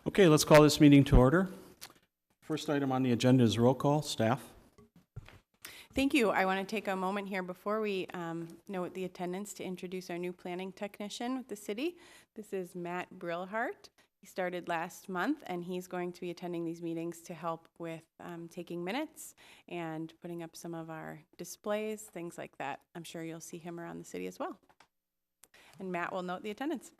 Okay, let's call this meeting to order. First item on the agenda is roll call. Staff. Thank you. I want to take a moment here before we note the attendance to introduce our new planning technician with the city. This is Matt Brillhart. He started last month, and he's going to be attending these meetings to help with taking minutes and putting up some of our displays, things like that. I'm sure you'll see him around the city as well. And Matt will note the attendance.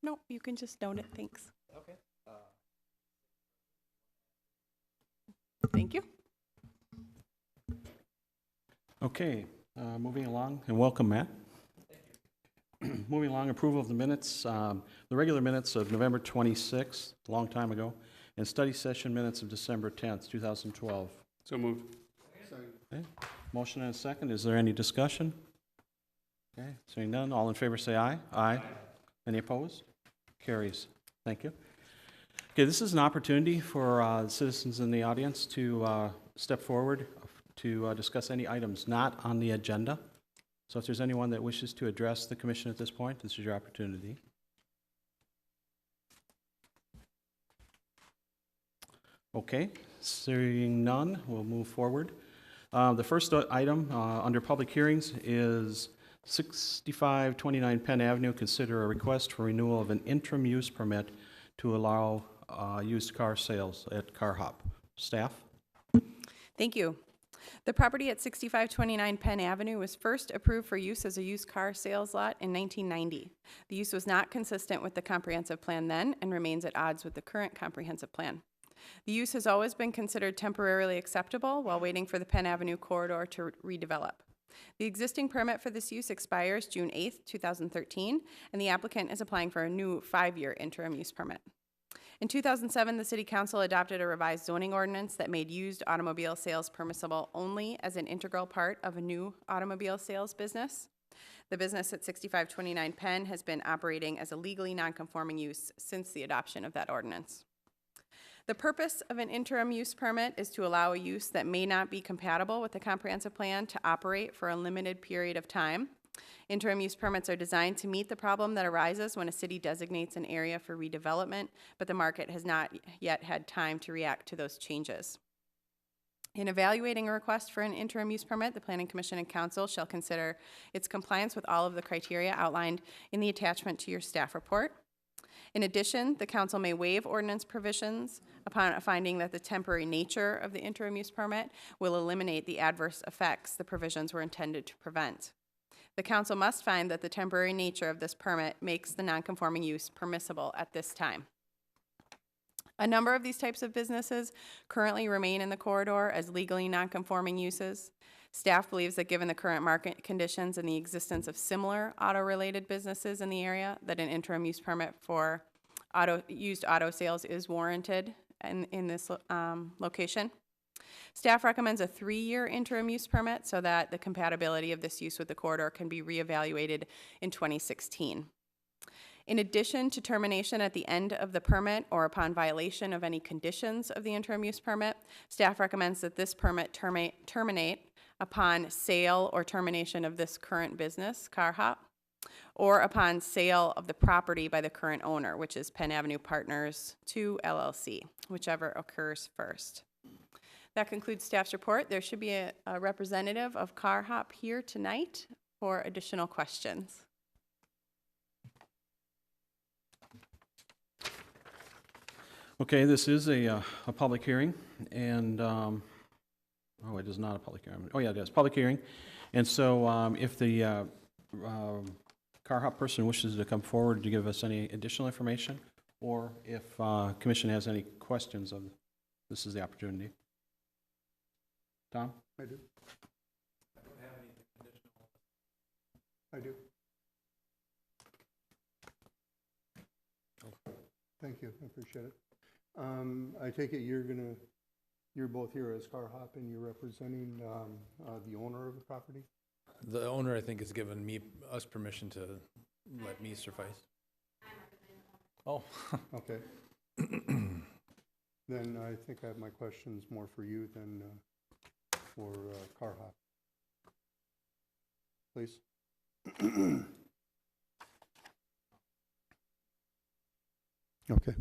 No, you can just note it. Thanks. Okay. Thank you. Okay, moving along, and welcome, Matt. Moving along, approval of the minutes, the regular minutes of November 26th, a long time ago, and study session minutes of December 10th, 2012. So moved. Okay. Motion and a second. Is there any discussion? Okay, seeing none, all in favor say aye. Aye. Any opposed? Carries. Thank you. Okay, this is an opportunity for citizens in the audience to step forward to discuss any items not on the agenda. So if there's anyone that wishes to address the commission at this point, this is your opportunity. Okay, seeing none, we'll move forward. The first item under public hearings is 6529 Penn Avenue. Consider a request for renewal of an interim use permit to allow used car sales at Car Hop. Staff? Thank you. The property at 6529 Penn Avenue was first approved for use as a used car sales lot in 1990. The use was not consistent with the comprehensive plan then and remains at odds with the current comprehensive plan. The use has always been considered temporarily acceptable while waiting for the Penn Avenue corridor to redevelop. The existing permit for this use expires June 8th, 2013, and the applicant is applying for a new 5-year interim use permit. In 2007, the City Council adopted a revised zoning ordinance that made used automobile sales permissible only as an integral part of a new automobile sales business. The business at 6529 Penn has been operating as a legally nonconforming use since the adoption of that ordinance. The purpose of an interim use permit is to allow a use that may not be compatible with the comprehensive plan to operate for a limited period of time. Interim use permits are designed to meet the problem that arises when a city designates an area for redevelopment, but the market has not yet had time to react to those changes. In evaluating a request for an interim use permit, the Planning Commission and Council shall consider its compliance with all of the criteria outlined in the attachment to your staff report. In addition, the Council may waive ordinance provisions upon a finding that the temporary nature of the interim use permit will eliminate the adverse effects the provisions were intended to prevent. The Council must find that the temporary nature of this permit makes the nonconforming use permissible at this time. A number of these types of businesses currently remain in the corridor as legally nonconforming uses. Staff believes that given the current market conditions and the existence of similar auto-related businesses in the area, that an interim use permit for used auto sales is warranted in this location. Staff recommends a 3-year interim use permit so that the compatibility of this use with the corridor can be reevaluated in 2016. In addition to termination at the end of the permit or upon violation of any conditions of the interim use permit, staff recommends that this permit terminate upon sale or termination of this current business, Car Hop, or upon sale of the property by the current owner, which is Penn Avenue Partners 2 LLC, whichever occurs first. That concludes staff's report. There should be a representative of Car Hop here tonight for additional questions. Okay, this is a public hearing, and oh, it is not a public hearing. Oh, yeah, it is public hearing. And so if the Car Hop person wishes to come forward to give us any additional information, or if commission has any questions, this is the opportunity. Tom? I do. I don't have anything additional. I do. Thank you. I appreciate it. I take it you're both here as Car Hop and you're representing the owner of the property? The owner, I think, has given us permission to let me suffice. Oh. Okay. Then I think I have my questions more for you than for Car Hop. Please. Okay,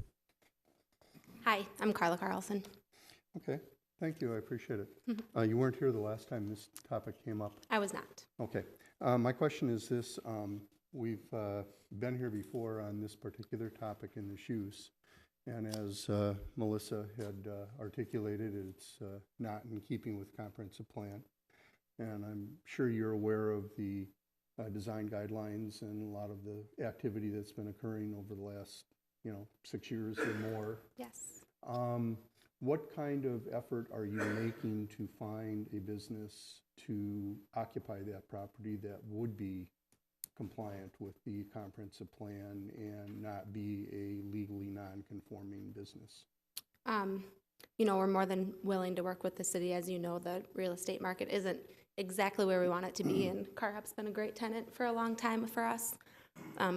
Hi, I'm Carla Carlson. okay, thank you, I appreciate it. You weren't here the last time this topic came up. I was not. Okay, my question is this, we've been here before on this particular topic in this use, and as Melissa had articulated, it's not in keeping with comprehensive plan. And I'm sure you're aware of the design guidelines and a lot of the activity that's been occurring over the last, 6 years or more. Yes. What kind of effort are you making to find a business to occupy that property that would be compliant with the comprehensive plan and not be a legally non-conforming business? We're more than willing to work with the city. As you know, the real estate market isn't exactly where we want it to be, and Car Hop's been a great tenant for a long time for us.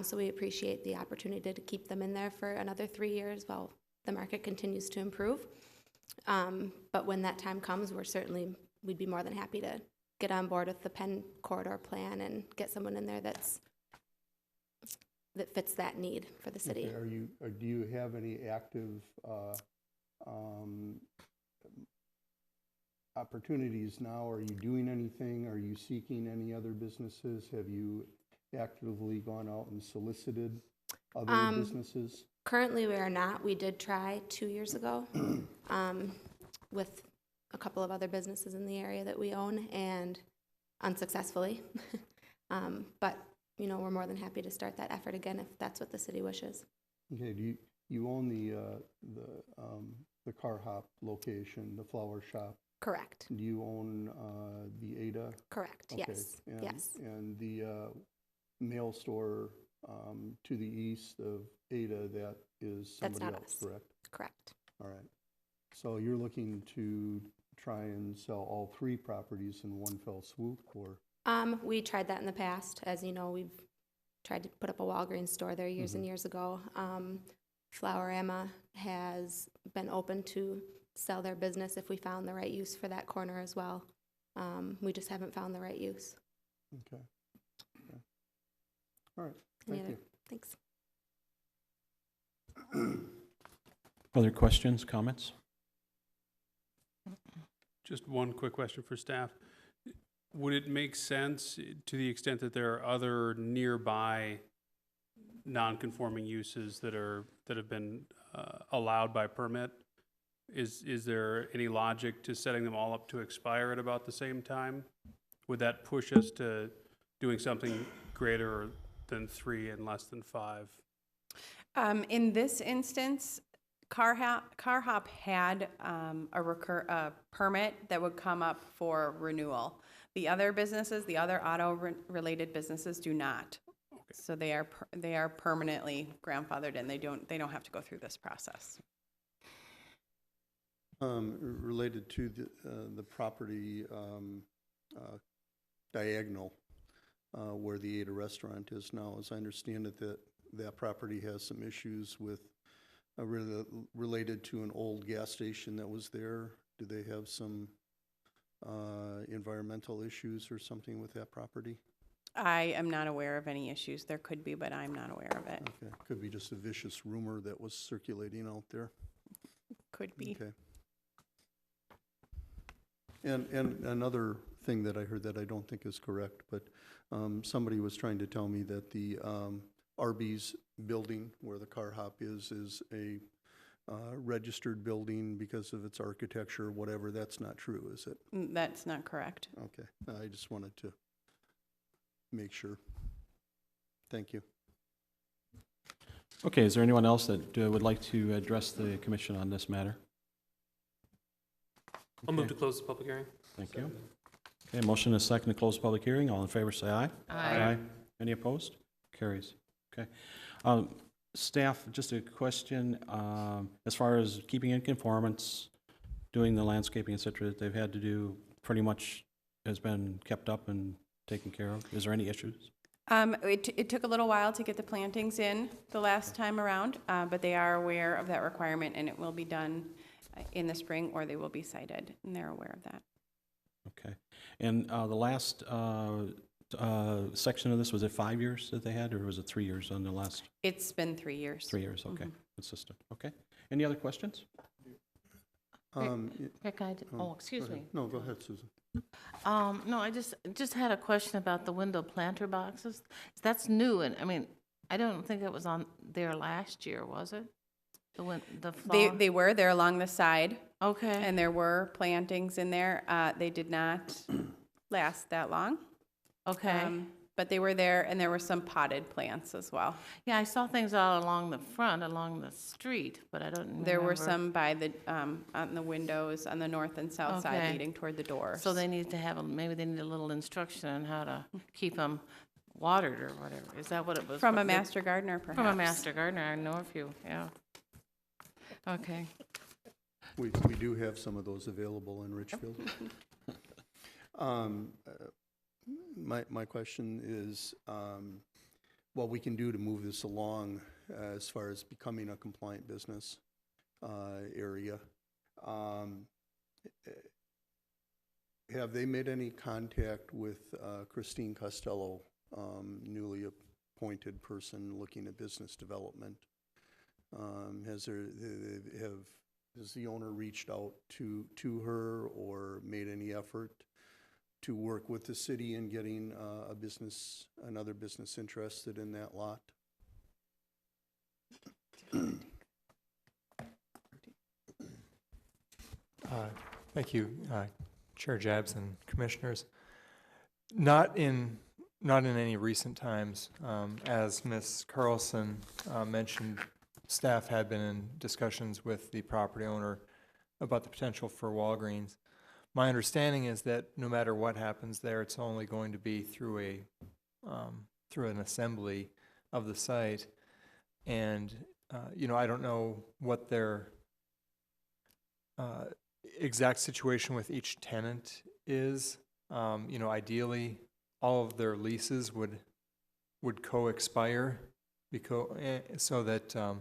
So we appreciate the opportunity to keep them in there for another 3 years while the market continues to improve. But when that time comes, we'd be more than happy to get on board with the Penn corridor plan and get someone in there that fits that need for the city. Okay. Do you have any active opportunities now? Are you doing anything? Are you seeking any other businesses? Have you actively gone out and solicited other businesses? Currently, we are not. We did try 2 years ago with a couple of other businesses in the area that we own, and unsuccessfully. But, we're more than happy to start that effort again if that's what the city wishes. Okay, do you own the Car Hop location, the flower shop? Correct. Do you own the Ada? Correct, Okay. yes, And, yes. And the mail store to the east of Ada, that is That's somebody not else, us. correct? Correct. All right. So you're looking to try and sell all 3 properties in one fell swoop, or? We tried that in the past. As you know, we've tried to put up a Walgreens store there years and years ago. Flowerama has been open to sell their business if we found the right use for that corner as well. We just haven't found the right use. Okay. All right, Any thank other? you. Thanks. Other questions, comments? Just one quick question for staff. Would it make sense, to the extent that there are other nearby non-conforming uses that have been allowed by permit? Is there any logic to setting them all up to expire at about the same time? Would that push us to doing something greater than 3 and less than 5? In this instance, Car Hop had a permit that would come up for renewal. The other businesses, the other auto-related businesses, do not. Okay. So they are permanently grandfathered in. They don't have to go through this process. Related to the property diagonal where the Ada restaurant is now, as I understand it, that property has some issues with related to an old gas station that was there. Do they have some environmental issues or something with that property? I am not aware of any issues. There could be, but I'm not aware of it. Okay, could be just a vicious rumor that was circulating out there. Could be. Okay. And another thing that I heard that I don't think is correct, but somebody was trying to tell me that the Arby's building where the Car Hop is a registered building because of its architecture, whatever. That's not true, is it? That's not correct. Okay, I just wanted to make sure. Thank you. Okay, is there anyone else that would like to address the commission on this matter? I'll move Okay, to close the public hearing. thank you. Okay, motion is second to close the public hearing. All in favor, say aye. Aye. Any opposed? Carries. Okay. Staff, just a question, as far as keeping in conformance, doing the landscaping, et cetera, that they've had to do, pretty much has been kept up and taken care of? Is there any issues? It took a little while to get the plantings in the last time around, but they are aware of that requirement, and it will be done in the spring, or they will be cited, and they're aware of that. Okay. And the last section of this, was it 5 years that they had, or was it 3 years on the last? It's been 3 years. 3 years, okay. Mhm. Consistent, okay. Any other questions? Rick, excuse Go ahead. me. No, go ahead, Susan. No, I just had a question about the window planter boxes. That's new, and, I mean, I don't think it was on there last year, was it? The flower? They were there along the side, Okay, and there were plantings in there. They did not last that long. okay. But they were there, and there were some potted plants as well. Yeah, I saw things all along the front, along the street, but I don't remember. There were some by the, on the windows on the north and south side Okay. leading toward the doors. So they need to have, maybe they need a little instruction on how to keep them watered or whatever. Is that what it was? From a master gardener, perhaps. From a master gardener, I know a few, yeah. Okay. We do have some of those available in Richfield. My question is, what we can do to move this along as far as becoming a compliant business area. Have they made any contact with Christine Costello, newly appointed person looking at business development? Has the owner reached out to her or made any effort to work with the city in getting another business interested in that lot? Thank you, Chair Jabs and Commissioners. Not in any recent times. As Ms. Carlson mentioned, staff had been in discussions with the property owner about the potential for Walgreens. My understanding is that no matter what happens there, it's only going to be through an assembly of the site. And I don't know what their exact situation with each tenant is. Ideally, all of their leases would co-expire so that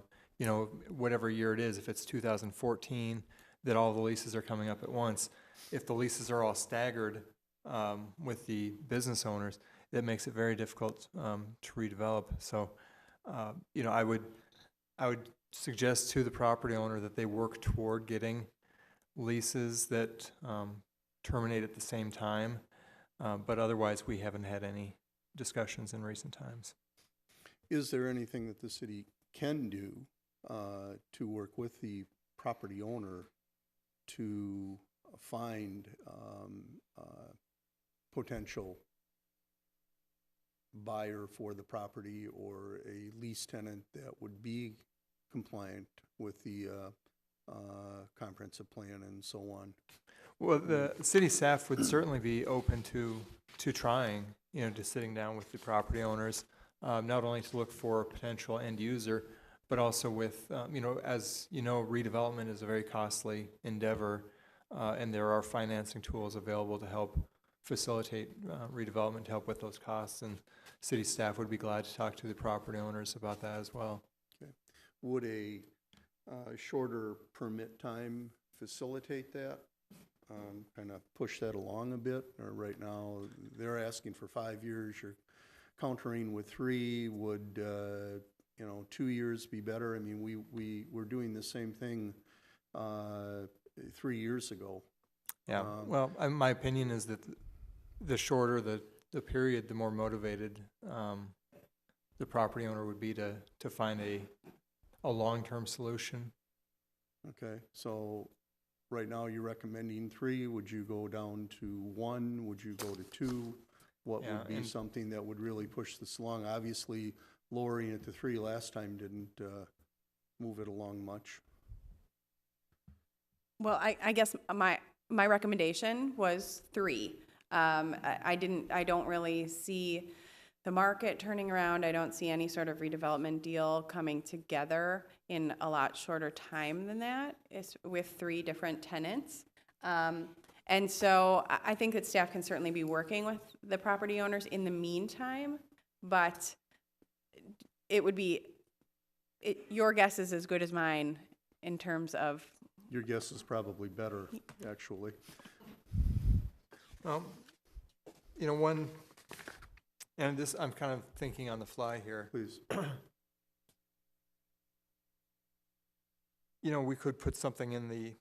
whatever year it is, if it's 2014, that all the leases are coming up at once. If the leases are all staggered with the business owners, that makes it very difficult to redevelop. So, I would suggest to the property owner that they work toward getting leases that terminate at the same time. But otherwise, we haven't had any discussions in recent times. Is there anything that the city can do to work with the property owner to find potential buyer for the property or a lease tenant that would be compliant with the comprehensive plan and so on? Well, the city staff would certainly be open to trying, to sitting down with the property owners, not only to look for a potential end user, but also with, as you know, redevelopment is a very costly endeavor, and there are financing tools available to help facilitate redevelopment, to help with those costs, and city staff would be glad to talk to the property owners about that as well. Okay. Would a shorter permit time facilitate that? Kind of push that along a bit? Or right now, they're asking for 5 years, you're countering with 3. Would 2 years be better? I mean, we were doing the same thing 3 years ago. Yeah, well, my opinion is that the shorter the period, the more motivated the property owner would be to find a long-term solution. Okay, so right now you're recommending 3. Would you go down to 1? Would you go to 2? What would be something that would really push this along? Obviously, lowering it to 3 last time didn't move it along much. Well, I guess my recommendation was 3. I don't really see the market turning around. I don't see any sort of redevelopment deal coming together in a lot shorter time than that, is with 3 different tenants. And so I think that staff can certainly be working with the property owners in the meantime, but it would be, your guess is as good as mine in terms of Your guess is probably better, actually. Well, you know, one, and this, I'm kind of thinking on the fly here. Please. You know, we could put something in the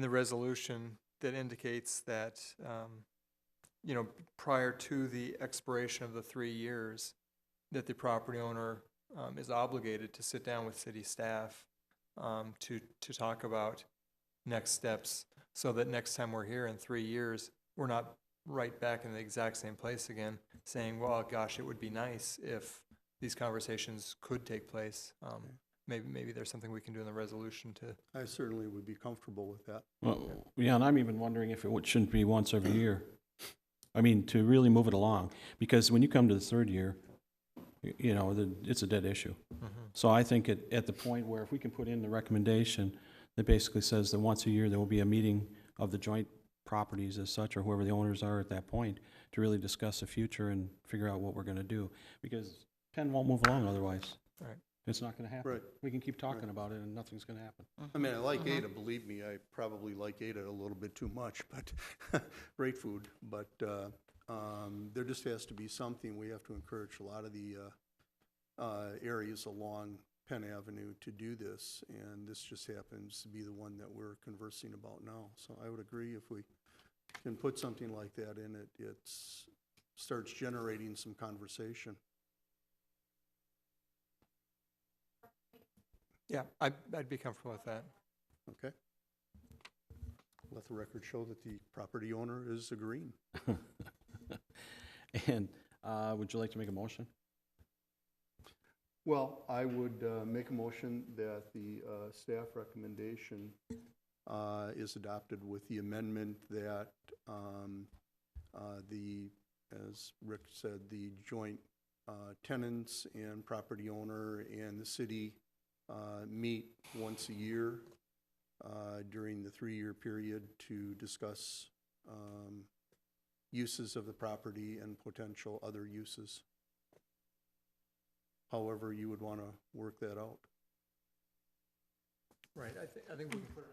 resolution that indicates that, you know, prior to the expiration of the 3 years, that the property owner is obligated to sit down with city staff to talk about next steps, so that next time we're here in 3 years, we're not right back in the exact same place again, saying, well, gosh, it would be nice if these conversations could take place. Maybe there's something we can do in the resolution to. I certainly would be comfortable with that. Well, yeah, and I'm even wondering if shouldn't be once every year. I mean, to really move it along, because when you come to the third year, you know, it's a dead issue. So I think at the point where if we can put in the recommendation that basically says that once a year there will be a meeting of the joint properties as such, or whoever the owners are at that point, to really discuss the future and figure out what we're going to do, because Penn won't move along otherwise. Right. It's not going to happen. Right. We can keep talking Right. about it and nothing's going to happen. I mean, I like Ada, believe me, I probably like Ada a little bit too much, but great food. But there just has to be something, we have to encourage a lot of the areas along Penn Avenue to do this, and this just happens to be the one that we're conversing about now. So I would agree if we can put something like that in it, it starts generating some conversation. Yeah, I'd be comfortable with that. Okay? Let the record show that the property owner is agreeing. And would you like to make a motion? Well, I would make a motion that the staff recommendation is adopted with the amendment that as Rick said, the joint tenants and property owner and the city meet once a year during the 3-year period to discuss uses of the property and potential other uses. However you would want to work that out. Right, I think we can put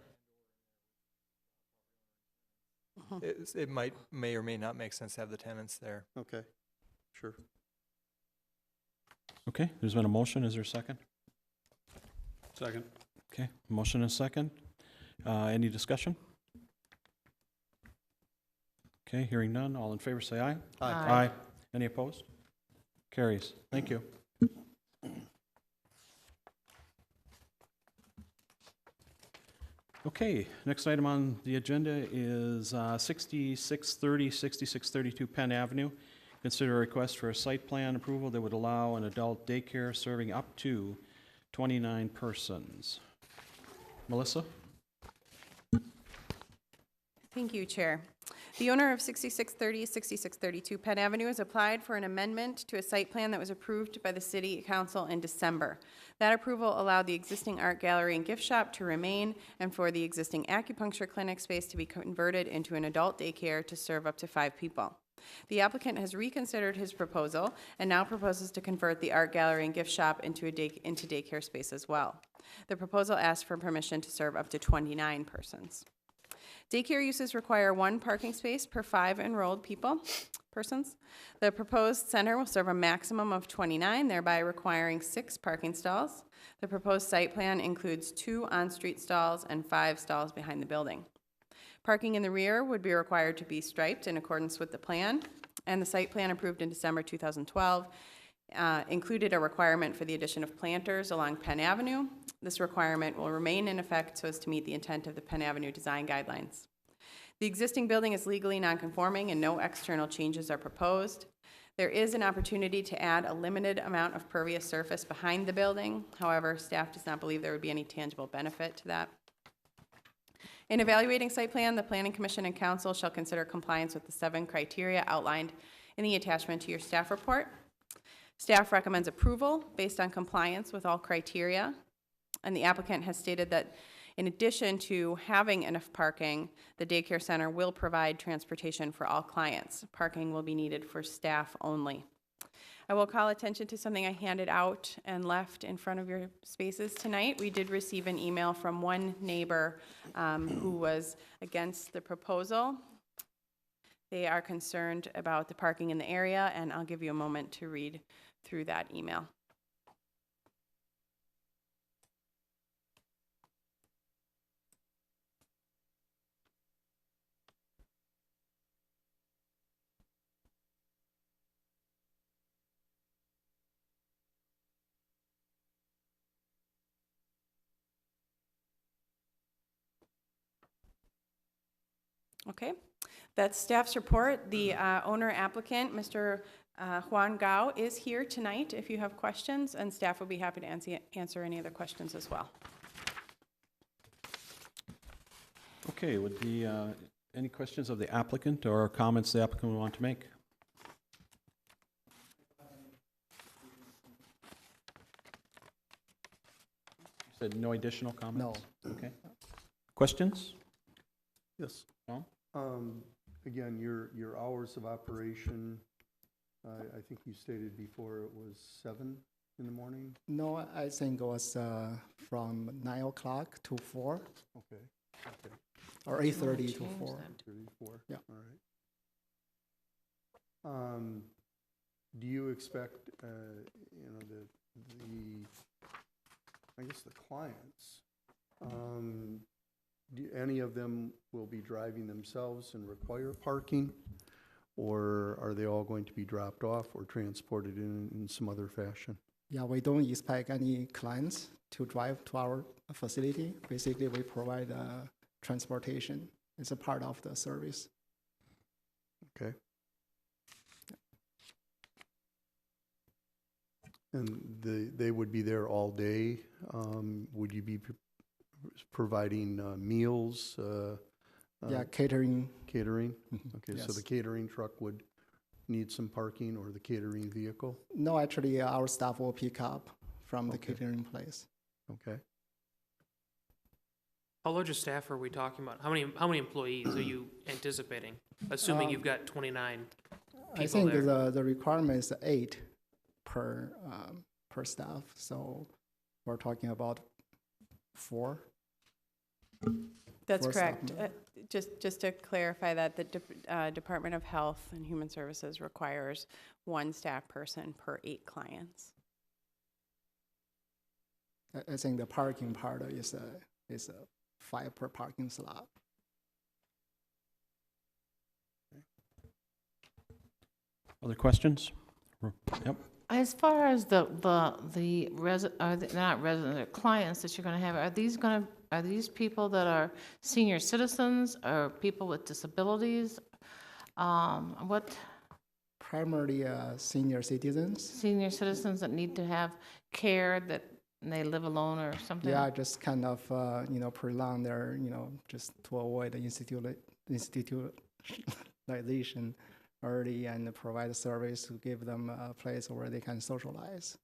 it. It may or may not make sense to have the tenants there. Okay, sure. Okay, there's been a motion. Is there a second? Second. Okay, motion and a second. Any discussion? Okay, hearing none. All in favor say aye. Aye. Any opposed? Carries. Thank you. Okay, next item on the agenda is 6630, 6632 Penn Avenue. Consider a request for a site plan approval that would allow an adult daycare serving up to 29 persons. Melissa? Thank you, Chair. The owner of 6630, 6632 Penn Avenue has applied for an amendment to a site plan that was approved by the City Council in December. That approval allowed the existing art gallery and gift shop to remain and for the existing acupuncture clinic space to be converted into an adult daycare to serve up to 5 people. The applicant has reconsidered his proposal and now proposes to convert the art gallery and gift shop into daycare space as well. The proposal asks for permission to serve up to 29 persons. Daycare uses require 1 parking space per 5 enrolled persons. The proposed center will serve a maximum of 29, thereby requiring 6 parking stalls. The proposed site plan includes 2 on-street stalls and 5 stalls behind the building. Parking in the rear would be required to be striped in accordance with the plan, and the site plan approved in December 2012 included a requirement for the addition of planters along Penn Avenue. This requirement will remain in effect so as to meet the intent of the Penn Avenue design guidelines. The existing building is legally nonconforming and no external changes are proposed. There is an opportunity to add a limited amount of pervious surface behind the building. However, staff does not believe there would be any tangible benefit to that. In evaluating site plan, the Planning Commission and Council shall consider compliance with the 7 criteria outlined in the attachment to your staff report. Staff recommends approval based on compliance with all criteria, and the applicant has stated that in addition to having enough parking, the daycare center will provide transportation for all clients. Parking will be needed for staff only. I will call attention to something I handed out and left in front of your spaces tonight. We did receive an email from one neighbor who was against the proposal. They are concerned about the parking in the area, and I'll give you a moment to read through that email. Okay, that's staff's report. The owner applicant, Mr. Juan Gao, is here tonight if you have questions, and staff will be happy to answer any other questions as well. Okay, would the, any questions of the applicant or comments the applicant would want to make? You said no additional comments? No. Okay. Questions? Yes. No? Again, your hours of operation, I think you stated before it was 7 in the morning? No, I think it was from 9 o'clock to 4, Okay, okay. or 8:30 to Change 4. that. 34? Yeah. All right. Do you expect, I guess the clients, do any of them will be driving themselves and require parking? Or are they all going to be dropped off or transported in some other fashion? Yeah, we don't expect any clients to drive to our facility. Basically, we provide transportation. It's a part of the service. Okay. And they would be there all day? Would you be providing meals? Yeah, catering. Catering? Okay, so Yes. the catering truck would need some parking, or the catering vehicle? No, actually, our staff will pick up from the Okay. catering place. Okay. How large a staff are we talking about? How many employees are you anticipating? Assuming you've got 29 I people think there. the requirement is 8 per staff, so we're talking about 4. That's For staff correct. member. Just to clarify that, the Department of Health and Human Services requires 1 staff person per 8 clients. I think the parking part is 5 per parking slot. Other questions? Yep. As far as the not residents, the clients that you're gonna have, are these people that are senior citizens or people with disabilities? What Primarily senior citizens. senior citizens that need to have care that they live alone or something? Yeah, just kind of, prolong their, just to avoid the institutionalization early and provide a service to give them a place where they can socialize.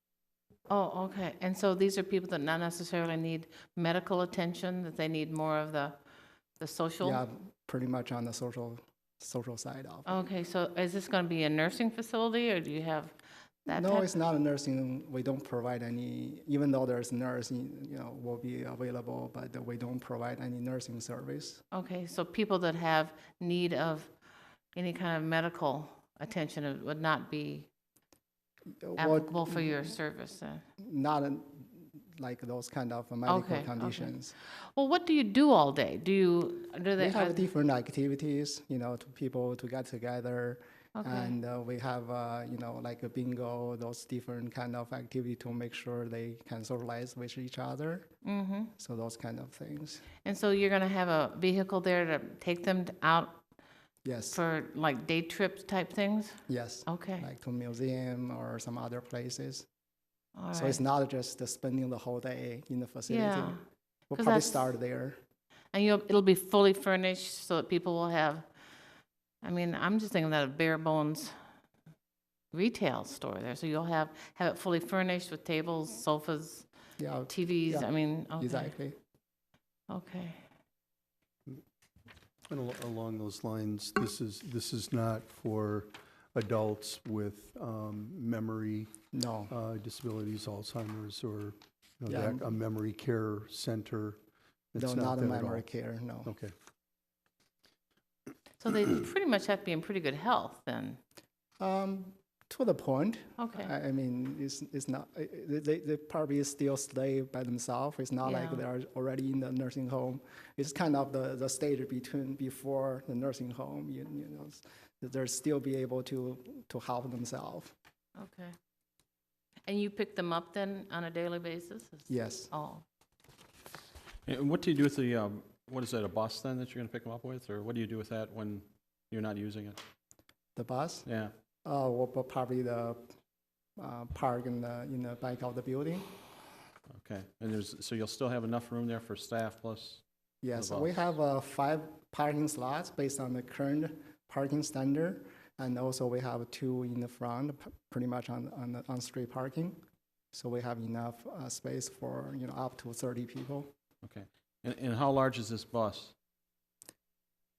Oh, okay. And so these are people that not necessarily need medical attention, that they need more of the social? Yeah, pretty much on the social side of it. Okay, so is this going to be a nursing facility, or do you have that No, type? it's not a nursing. We don't provide any, even though there's nursing, will be available, but we don't provide any nursing service. Okay, so people that have need of any kind of medical attention would not be applicable for your service then? Not like those kind of medical Okay, okay. conditions. Well, what do you do all day? Do We they? have different activities, to people to get together. Okay. And we have, like a bingo, those different kind of activity to make sure they can socialize with each other. Mm-hmm. So those kind of things. And so you're going to have a vehicle there to take them out Yes, for like day trips type things? yes. Okay, Like to museum or some other places. all So right. it's not just spending the whole day in the facility. Yeah, We'll 'cause probably that's- start there. And it'll be fully furnished so that people will have, I mean, I'm just thinking that a bare bones retail store there. So you'll have it fully furnished with tables, sofas, Yeah, TVs, Yeah, I mean, okay. exactly. Okay, And along those lines, this is not for adults with memory No, disabilities, Alzheimer's, or Yeah. a memory care center? It's no, not a that at all? memory care, no. Okay. So they pretty much have to be in pretty good health then. To the point. Okay. I mean, it's not, they probably still stay by themselves. It's not like Yeah. they are already in the nursing home. It's kind of the stage before the nursing home, you know, they'll still be able to help themselves. Okay. And you pick them up then on a daily basis? Yes. Oh, And what do you do with the, what is that, a bus then that you're going to pick them up with? Or what do you do with that when you're not using it? The bus, Yeah. well, probably the park in the back of the building. Okay. And so you'll still have enough room there for staff plus? Yes, The we bus. have 5 parking slots based on the current parking standard, and also we have 2 in the front, pretty much on street parking. So we have enough space for up to 30 people. Okay. And how large is this bus?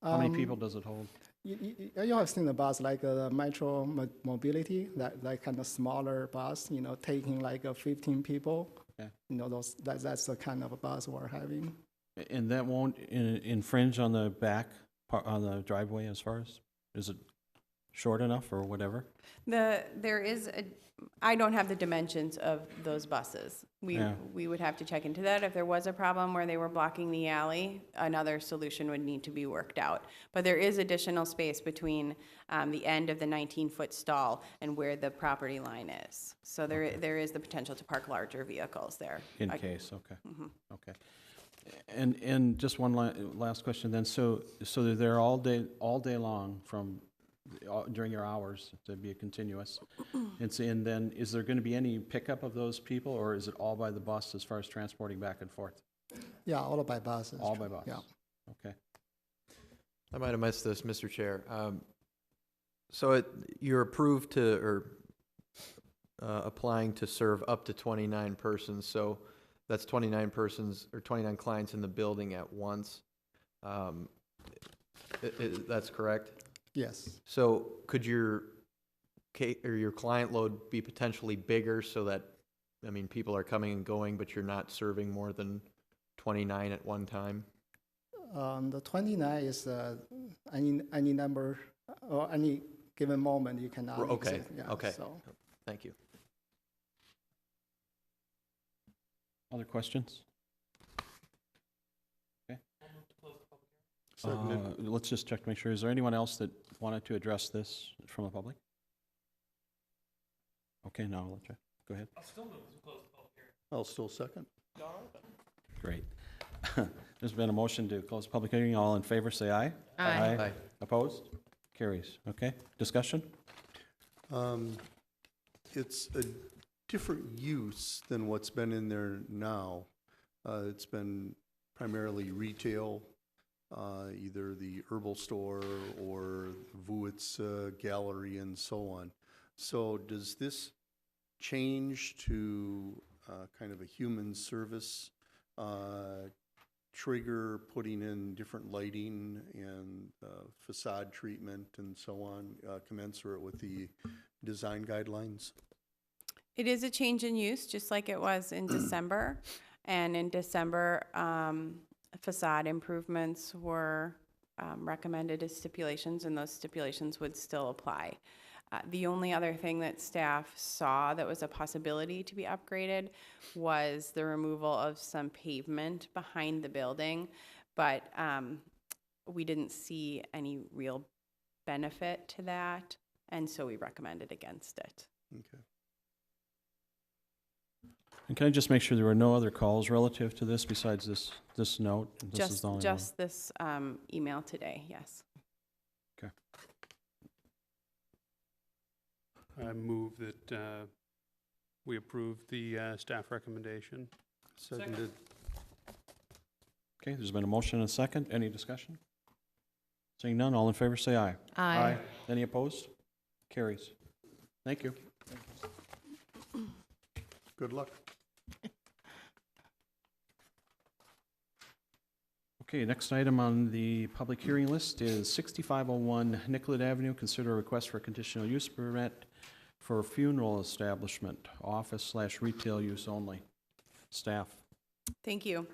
How many people does it hold? You have seen the bus like the Metro Mobility, that kind of smaller bus, taking like 15 people. Okay. That's the kind of a bus we're having. And that won't infringe on the back, on the driveway as far as, is it short enough or whatever? I don't have the dimensions of those buses. Yeah. We would have to check into that. If there was a problem where they were blocking the alley, another solution would need to be worked out. But there is additional space between the end of the 19-foot stall and where the property line is. So there is the potential to park larger vehicles there. In case, okay. Okay. And just one last question then. So they're there all day long from, during your hours, to be a continuous. And then, is there going to be any pickup of those people, or is it all by the bus as far as transporting back and forth? Yeah, all by buses. All by bus? Yeah. Okay. I might have missed this, Mr. Chair. You're approved to, or applying to serve up to 29 persons, so that's 29 persons, or 29 clients in the building at once. That's correct? Yes. So could your client load be potentially bigger so that, people are coming and going, but you're not serving more than 29 at one time? The 29 is any number or any given moment you cannot Okay, exist. Yeah, okay. So. Thank you. Other questions? Okay. Seconded. Let's just check to make sure. Is there anyone else that wanted to address this from the public? Okay, now I'll let you. Go ahead. I'll still second. Great. There's been a motion to close the public hearing. All in favor, say aye. Aye. Aye. Opposed? Carries. Okay. Discussion? It's a different use than what's been in there now. It's been primarily retail, either the herbal store or Vuit's gallery and so on. So does this change to kind of a human service trigger putting in different lighting and facade treatment and so on, commensurate with the design guidelines? It is a change in use, just like it was in December. And in December, facade improvements were recommended as stipulations, and those stipulations would still apply. The only other thing that staff saw that was a possibility to be upgraded was the removal of some pavement behind the building, but we didn't see any real benefit to that, and so we recommended against it. Okay. And can I just make sure there were no other calls relative to this besides this note? This is the only one. Just this email today, yes. Okay. I move that we approve the staff recommendation. Seconded. Okay, there's been a motion and a second. Any discussion? Seeing none, all in favor say aye. Aye. Any opposed? Carries. Thank you. Good luck. Okay, next item on the public hearing list is 6501 Nicollet Avenue. Consider a request for a conditional use permit for a funeral establishment, office/retail use only. Staff. Thank you.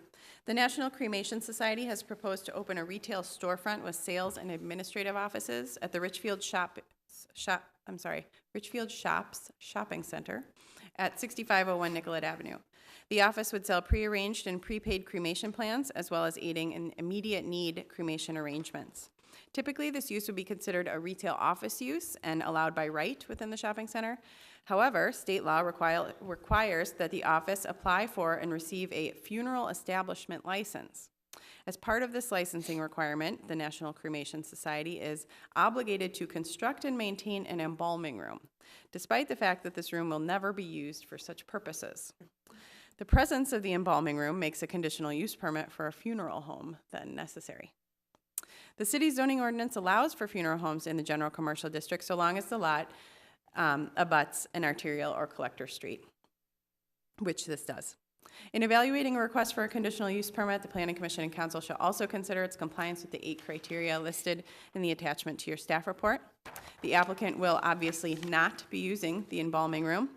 The National Cremation Society has proposed to open a retail storefront with sales and administrative offices at the Richfield Richfield Shops Shopping Center at 6501 Nicollet Avenue. The office would sell prearranged and prepaid cremation plans, as well as aiding in immediate need cremation arrangements. Typically, this use would be considered a retail office use and allowed by right within the shopping center. However, state law requires that the office apply for and receive a funeral establishment license. As part of this licensing requirement, the National Cremation Society is obligated to construct and maintain an embalming room, despite the fact that this room will never be used for such purposes. The presence of the embalming room makes a conditional use permit for a funeral home then necessary. The city's zoning ordinance allows for funeral homes in the general commercial district so long as the lot abuts an arterial or collector street, which this does. In evaluating a request for a conditional use permit, the Planning Commission and Council shall also consider its compliance with the 8 criteria listed in the attachment to your staff report. The applicant will obviously not be using the embalming room.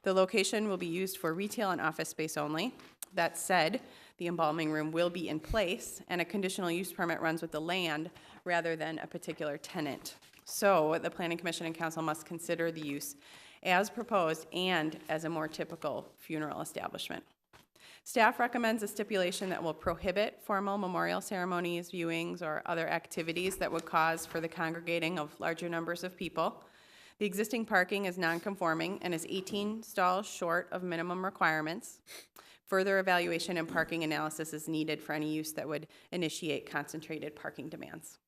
The location will be used for retail and office space only. That said, the embalming room will be in place, and a conditional use permit runs with the land rather than a particular tenant. So the Planning Commission and Council must consider the use as proposed and as a more typical funeral establishment. Staff recommends a stipulation that will prohibit formal memorial ceremonies, viewings, or other activities that would cause for the congregating of larger numbers of people. The existing parking is non-conforming and is 18 stalls short of minimum requirements. Further evaluation and parking analysis is needed for any use that would initiate concentrated parking demands.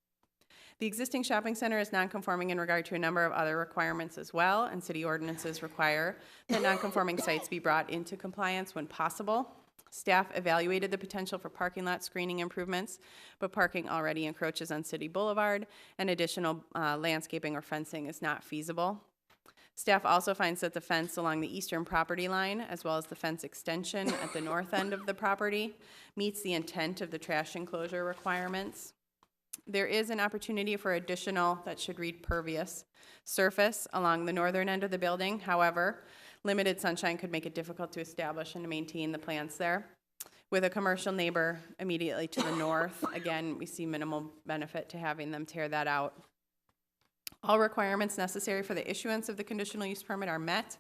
The existing shopping center is non-conforming in regard to a number of other requirements as well, and city ordinances require that non-conforming sites be brought into compliance when possible. Staff evaluated the potential for parking lot screening improvements, but parking already encroaches on City Boulevard, and additional landscaping or fencing is not feasible. Staff also finds that the fence along the eastern property line, as well as the fence extension at the north end of the property, meets the intent of the trash enclosure requirements. There is an opportunity for additional, that should read pervious, surface along the northern end of the building. However, limited sunshine could make it difficult to establish and to maintain the plants there. With a commercial neighbor immediately to the north, again, we see minimal benefit to having them tear that out. All requirements necessary for the issuance of the conditional use permit are met.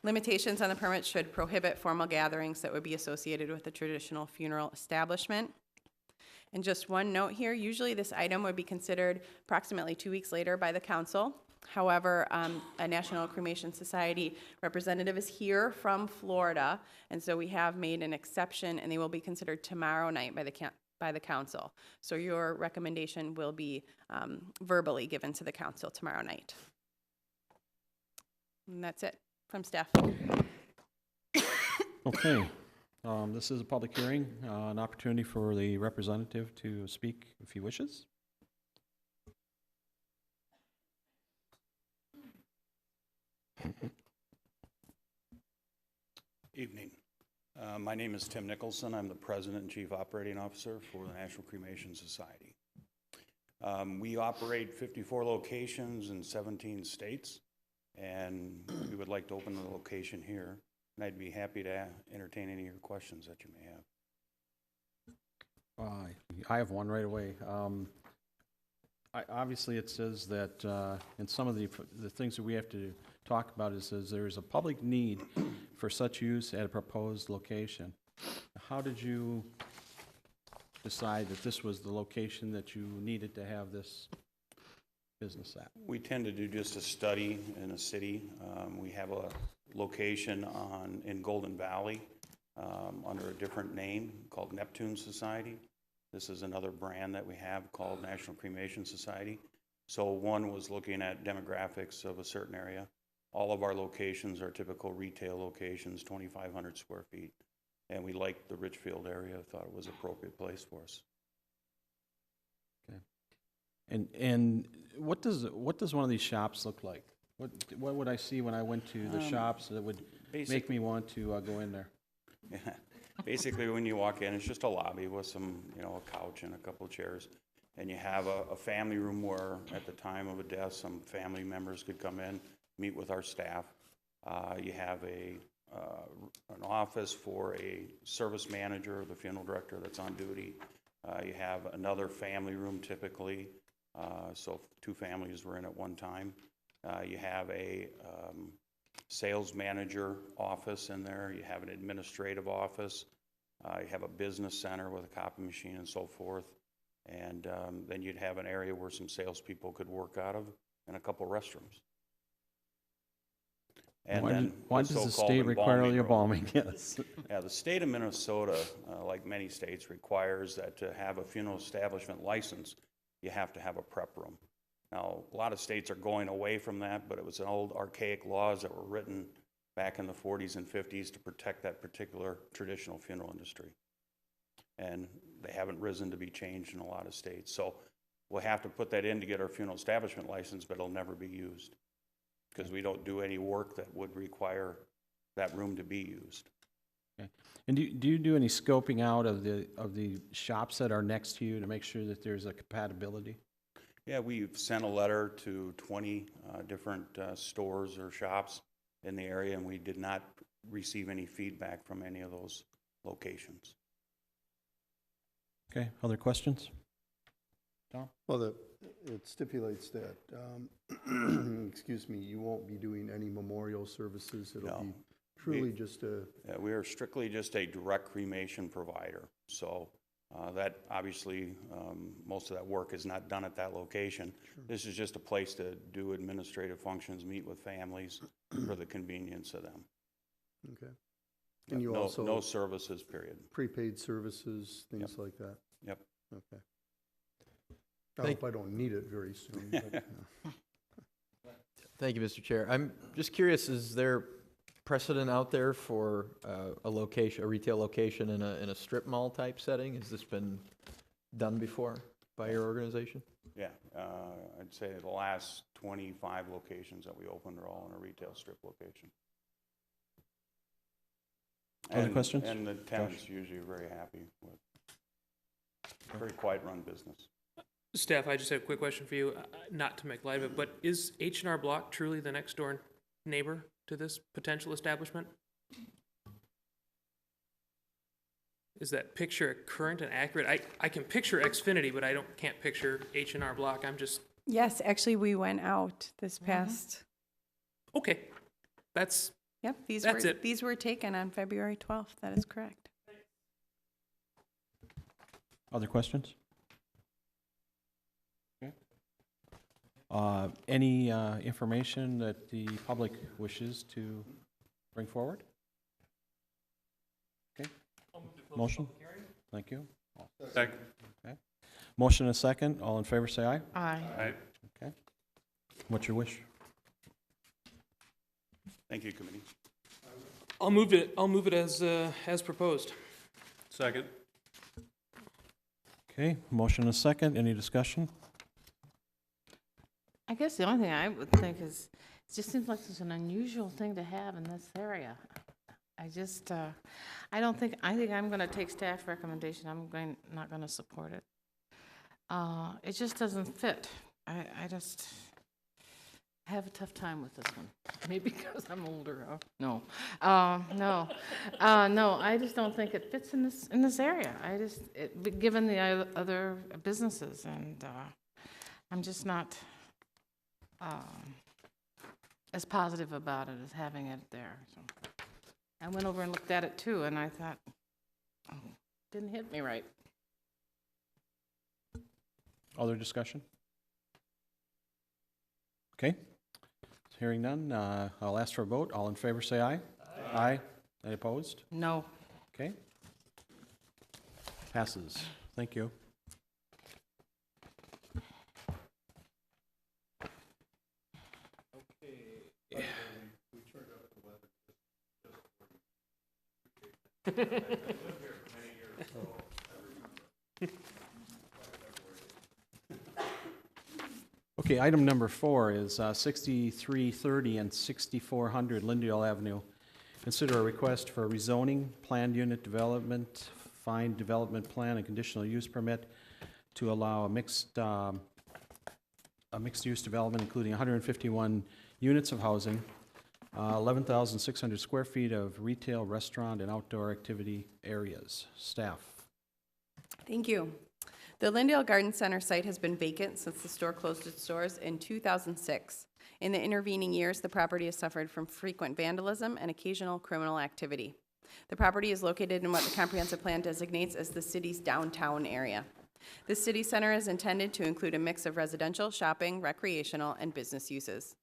Limitations on the permit should prohibit formal gatherings that would be associated with a traditional funeral establishment. And just one note here, usually this item would be considered approximately 2 weeks later by the council. However, a National Cremation Society representative is here from Florida, and so we have made an exception, and they will be considered tomorrow night by the council. So your recommendation will be verbally given to the council tomorrow night. And that's it from staff. Okay. This is a public hearing, an opportunity for the representative to speak if he wishes. Evening. My name is Tim Nicholson. I'm the President and Chief Operating Officer for the National Cremation Society. We operate 54 locations in 17 states, and we would like to open the location here. And I'd be happy to entertain any of your questions that you may have. I have one right away. Obviously, it says that in some of the things that we have to talk about, it says there is a public need for such use at a proposed location. How did you decide that this was the location that you needed to have this business at? We tend to do just a study in a city. We have a location in Golden Valley under a different name called Neptune Society. This is another brand that we have called National Cremation Society. So one was looking at demographics of a certain area. All of our locations are typical retail locations, 2,500 square feet. And we liked the Richfield area, thought it was an appropriate place for us. Okay. And what does one of these shops look like? What would I see when I went to the shops that would make me want to go in there? Yeah. Basically, when you walk in, it's just a lobby with some, a couch and a couple of chairs. And you have a family room where, at the time of a death, some family members could come in, meet with our staff. You have an office for a service manager, the funeral director that's on duty. You have another family room typically, so 2 families were in at one time. You have a sales manager office in there. You have an administrative office. You have a business center with a copy machine and so forth. And then you'd have an area where some salespeople could work out of, and a couple restrooms. And Why does the state require the embalming? Yes. Yeah, the state of Minnesota, like many states, requires that to have a funeral establishment license, you have to have a prep room. Now, a lot of states are going away from that, but it was an old archaic laws that were written back in the 40s and 50s to protect that particular traditional funeral industry. And they haven't risen to be changed in a lot of states. So we'll have to put that in to get our funeral establishment license, but it'll never be used because we don't do any work that would require that room to be used. Okay. And do you do any scoping out of the shops that are next to you to make sure that there's a compatibility? Yeah, we've sent a letter to 20 different stores or shops in the area, and we did not receive any feedback from any of those locations. Okay, other questions? Tom? Well, it stipulates that, excuse me, you won't be doing any memorial services. It'll No. be truly just a, Yeah, we are strictly just a direct cremation provider. So that obviously, most of that work is not done at that location. Sure. This is just a place to do administrative functions, meet with families for the convenience of them. okay. And you no, also. no services, period. Prepaid services, things Yep. like that? Yep. Okay. I hope I don't need it very soon, but, yeah. Thank you, Mr. Chair. I'm just curious, is there precedent out there for a retail location in a strip mall type setting? Has this been done before by your organization? Yeah, I'd say the last 25 locations that we opened are all in a retail strip location. Other questions? And the tenants usually are very happy with, very quiet run business. Staff, I just have a quick question for you, not to make light of it, but is H&R Block truly the next door neighbor to this potential establishment? Is that picture current and accurate? I can picture Xfinity, but can't picture H&R Block. I'm just, Yes, actually, we went out this past, okay, that's, yep, That's it. these were taken on February 12th. That is correct. Other questions? Okay. Any information that the public wishes to bring forward? Okay. Motion? Thank you. Second. Okay. Motion and a second. All in favor, say aye. Aye. Okay. What's your wish? Thank you, committee. I'll move it as proposed. Second. Okay, motion and a second. Any discussion? I guess the only thing I would think is, it just seems like it's an unusual thing to have in this area. I just, I think I'm gonna take staff recommendation. Not gonna support it. It just doesn't fit. I just have a tough time with this one. Maybe because I'm older. No, no, I just don't think it fits in this area. Given the other businesses, and I'm just not as positive about it as having it there. So I went over and looked at it too, and I thought, didn't hit me right. Other discussion? Okay. Hearing none, I'll ask for a vote. All in favor, say aye. Aye. Any opposed? No. Okay. Passes. Thank you. Okay, item number 4 is 6330 and 6400 Lindale Avenue. Consider a request for rezoning, planned unit development, fine development plan, and conditional use permit to allow a mixed-use development including 151 units of housing, 11,600 square feet of retail, restaurant, and outdoor activity areas. Staff. Thank you. The Lindale Garden Center site has been vacant since the store closed its doors in 2006. In the intervening years, the property has suffered from frequent vandalism and occasional criminal activity. The property is located in what the comprehensive plan designates as the city's downtown area. This city center is intended to include a mix of residential, shopping, recreational, and business uses.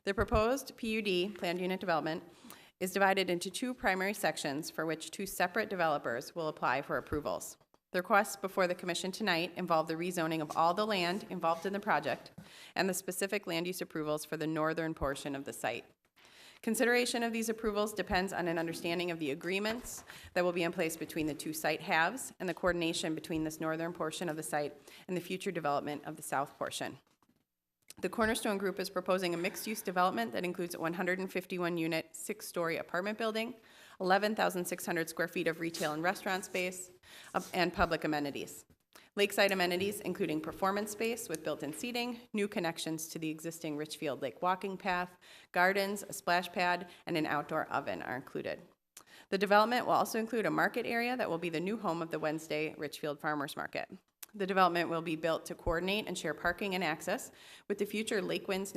The proposed PUD, planned unit development, is divided into two primary sections for which two separate developers will apply for approvals. The requests before the commission tonight involve the rezoning of all the land involved in the project and the specific land use approvals for the northern portion of the site. Consideration of these approvals depends on an understanding of the agreements that will be in place between the two site halves and the coordination between this northern portion of the site and the future development of the south portion. The Cornerstone Group is proposing a mixed-use development that includes a 151-unit, 6-story apartment building, 11,600 square feet of retail and restaurant space, and public amenities. Lakeside amenities, including performance space with built-in seating, new connections to the existing Richfield Lake walking path, gardens, a splash pad, and an outdoor oven are included. The development will also include a market area that will be the new home of the Wednesday Richfield Farmers Market. The development will be built to coordinate and share parking and access with the future Lake Winds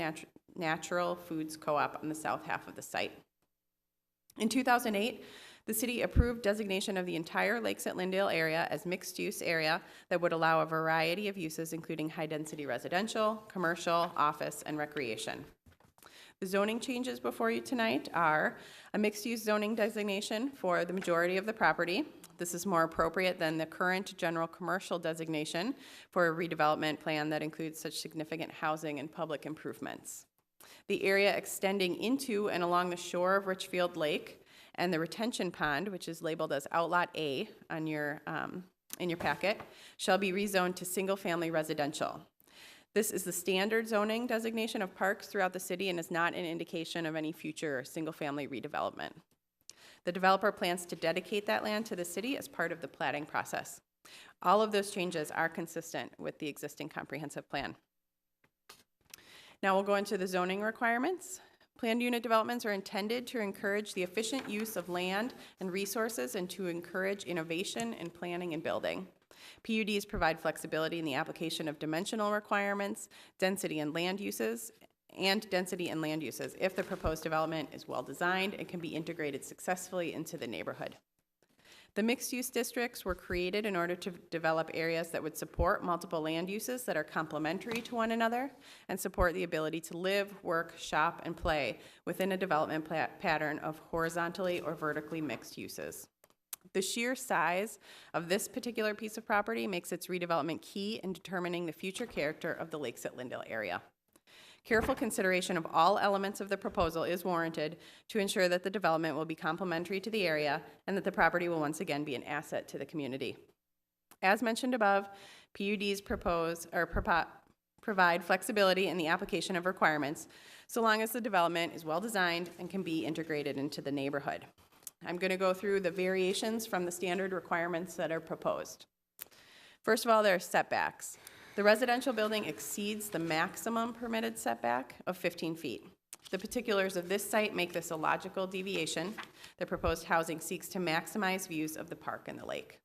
Natural Foods Co-op on the south half of the site. In 2008, the city approved designation of the entire Lakes at Lindale area as mixed-use area that would allow a variety of uses, including high-density residential, commercial, office, and recreation. The zoning changes before you tonight are a mixed-use zoning designation for the majority of the property. This is more appropriate than the current general commercial designation for a redevelopment plan that includes such significant housing and public improvements. The area extending into and along the shore of Richfield Lake and the retention pond, which is labeled as Outlot A on your, in your packet, shall be rezoned to single-family residential. This is the standard zoning designation of parks throughout the city and is not an indication of any future single-family redevelopment. The developer plans to dedicate that land to the city as part of the platting process. All of those changes are consistent with the existing comprehensive plan. Now we'll go into the zoning requirements. Planned unit developments are intended to encourage the efficient use of land and resources and to encourage innovation in planning and building. PUDs provide flexibility in the application of dimensional requirements, density and land uses if the proposed development is well designed and can be integrated successfully into the neighborhood. The mixed-use districts were created in order to develop areas that would support multiple land uses that are complementary to one another and support the ability to live, work, shop, and play within a development pattern of horizontally or vertically mixed uses. The sheer size of this particular piece of property makes its redevelopment key in determining the future character of the Lakes at Lindale area. Careful consideration of all elements of the proposal is warranted to ensure that the development will be complementary to the area and that the property will once again be an asset to the community. As mentioned above, PUDs provide flexibility in the application of requirements so long as the development is well designed and can be integrated into the neighborhood. I'm going to go through the variations from the standard requirements that are proposed. First of all, there are setbacks. The residential building exceeds the maximum permitted setback of 15 feet. The particulars of this site make this a logical deviation. The proposed housing seeks to maximize views of the park and the lake.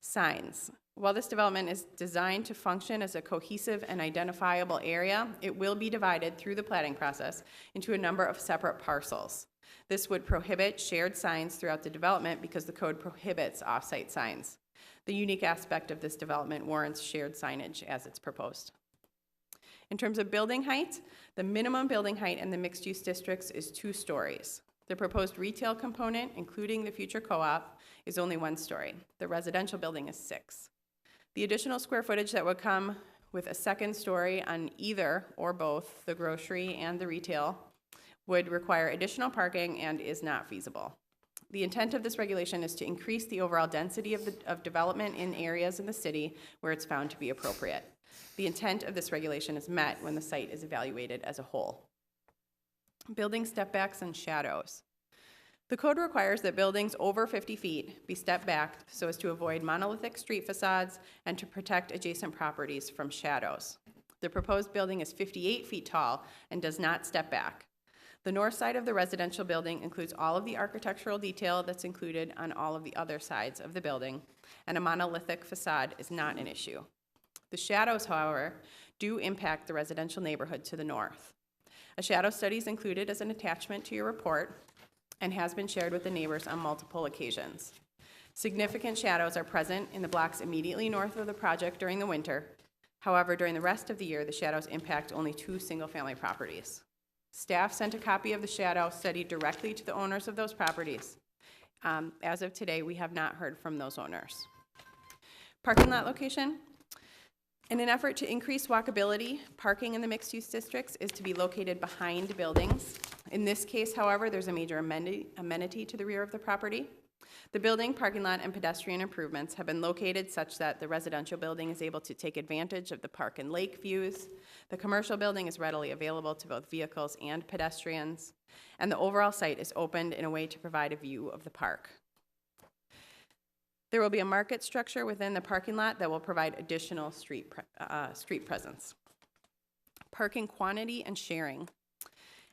Signs. While this development is designed to function as a cohesive and identifiable area, it will be divided through the planning process into a number of separate parcels. This would prohibit shared signs throughout the development because the code prohibits off-site signs. The unique aspect of this development warrants shared signage as it's proposed. In terms of building height, the minimum building height in the mixed-use districts is 2 stories. The proposed retail component, including the future co-op, is only 1 story. The residential building is 6. The additional square footage that would come with a 2nd story on either or both the grocery and the retail would require additional parking and is not feasible. The intent of this regulation is to increase the overall density of development in areas in the city where it's found to be appropriate. The intent of this regulation is met when the site is evaluated as a whole. Building stepbacks and shadows. The code requires that buildings over 50 feet be stepped back so as to avoid monolithic street facades and to protect adjacent properties from shadows. The proposed building is 58 feet tall and does not step back. The north side of the residential building includes all of the architectural detail that's included on all of the other sides of the building, and a monolithic facade is not an issue. The shadows, however, do impact the residential neighborhood to the north. A shadow study is included as an attachment to your report and has been shared with the neighbors on multiple occasions. Significant shadows are present in the blocks immediately north of the project during the winter. However, during the rest of the year, the shadows impact only 2 single-family properties. Staff sent a copy of the shadow study directly to the owners of those properties. As of today, we have not heard from those owners. Parking lot location. In an effort to increase walkability, parking in the mixed-use districts is to be located behind buildings. In this case, however, there's a major amenity to the rear of the property. The building, parking lot, and pedestrian improvements have been located such that the residential building is able to take advantage of the park and lake views. The commercial building is readily available to both vehicles and pedestrians. And the overall site is opened in a way to provide a view of the park. There will be a market structure within the parking lot that will provide additional street presence. Parking quantity and sharing.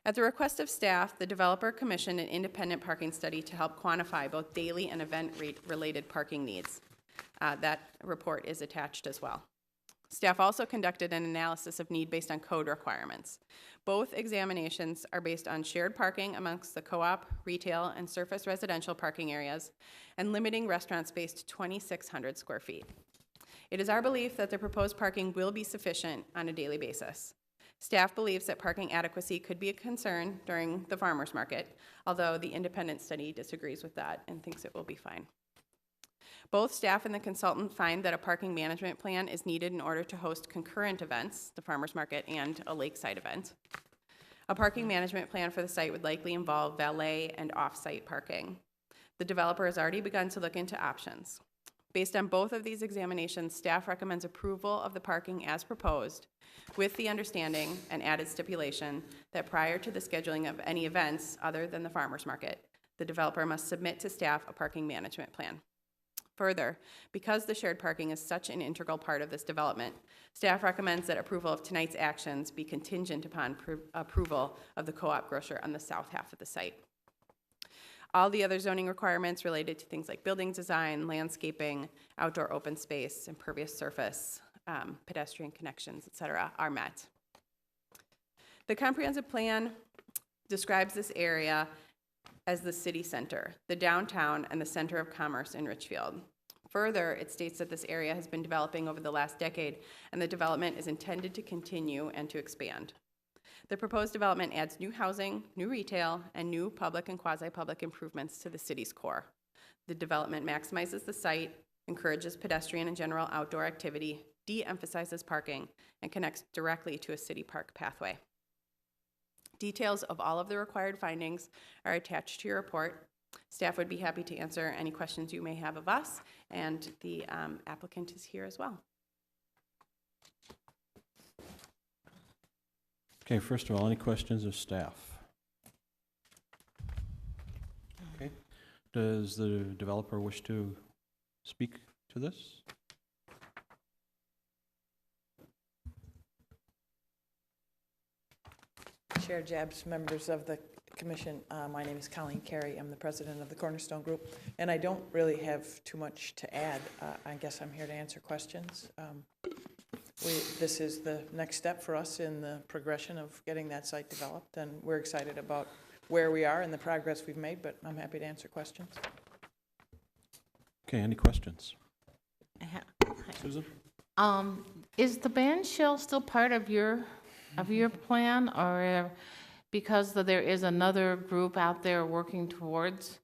At the request of staff, the developer commissioned an independent parking study to help quantify both daily and event-related parking needs. That report is attached as well. Staff also conducted an analysis of need based on code requirements. Both examinations are based on shared parking amongst the co-op, retail, and surface residential parking areas, and limiting restaurant space to 2,600 square feet. It is our belief that the proposed parking will be sufficient on a daily basis. Staff believes that parking adequacy could be a concern during the farmers market, although the independent study disagrees with that and thinks it will be fine. Both staff and the consultant find that a parking management plan is needed in order to host concurrent events, the farmers market and a lakeside event. A parking management plan for the site would likely involve valet and off-site parking. The developer has already begun to look into options. Based on both of these examinations, staff recommends approval of the parking as proposed, with the understanding and added stipulation that prior to the scheduling of any events other than the farmers market, the developer must submit to staff a parking management plan. Further, because the shared parking is such an integral part of this development, staff recommends that approval of tonight's actions be contingent upon approval of the co-op grocer on the south half of the site. All the other zoning requirements related to things like building design, landscaping, outdoor open space, impervious surface, pedestrian connections, etc., are met. The comprehensive plan describes this area as the city center, the downtown, and the center of commerce in Richfield. Further, it states that this area has been developing over the last decade, and the development is intended to continue and to expand. The proposed development adds new housing, new retail, and new public and quasi-public improvements to the city's core. The development maximizes the site, encourages pedestrian and general outdoor activity, de-emphasizes parking, and connects directly to a city park pathway. Details of all of the required findings are attached to your report. Staff would be happy to answer any questions you may have of us, and the applicant is here as well. Okay, first of all, any questions of staff? Okay. Does the developer wish to speak to this? Chair Jabs, members of the commission, my name is Colleen Carey. I'm the president of the Cornerstone Group, and I don't really have too much to add. I guess I'm here to answer questions. This is the next step for us in the progression of getting that site developed, and we're excited about where we are and the progress we've made, but I'm happy to answer questions. Okay, any questions? Susan? Is the band shell still part of your plan, or because there is another group out there working towards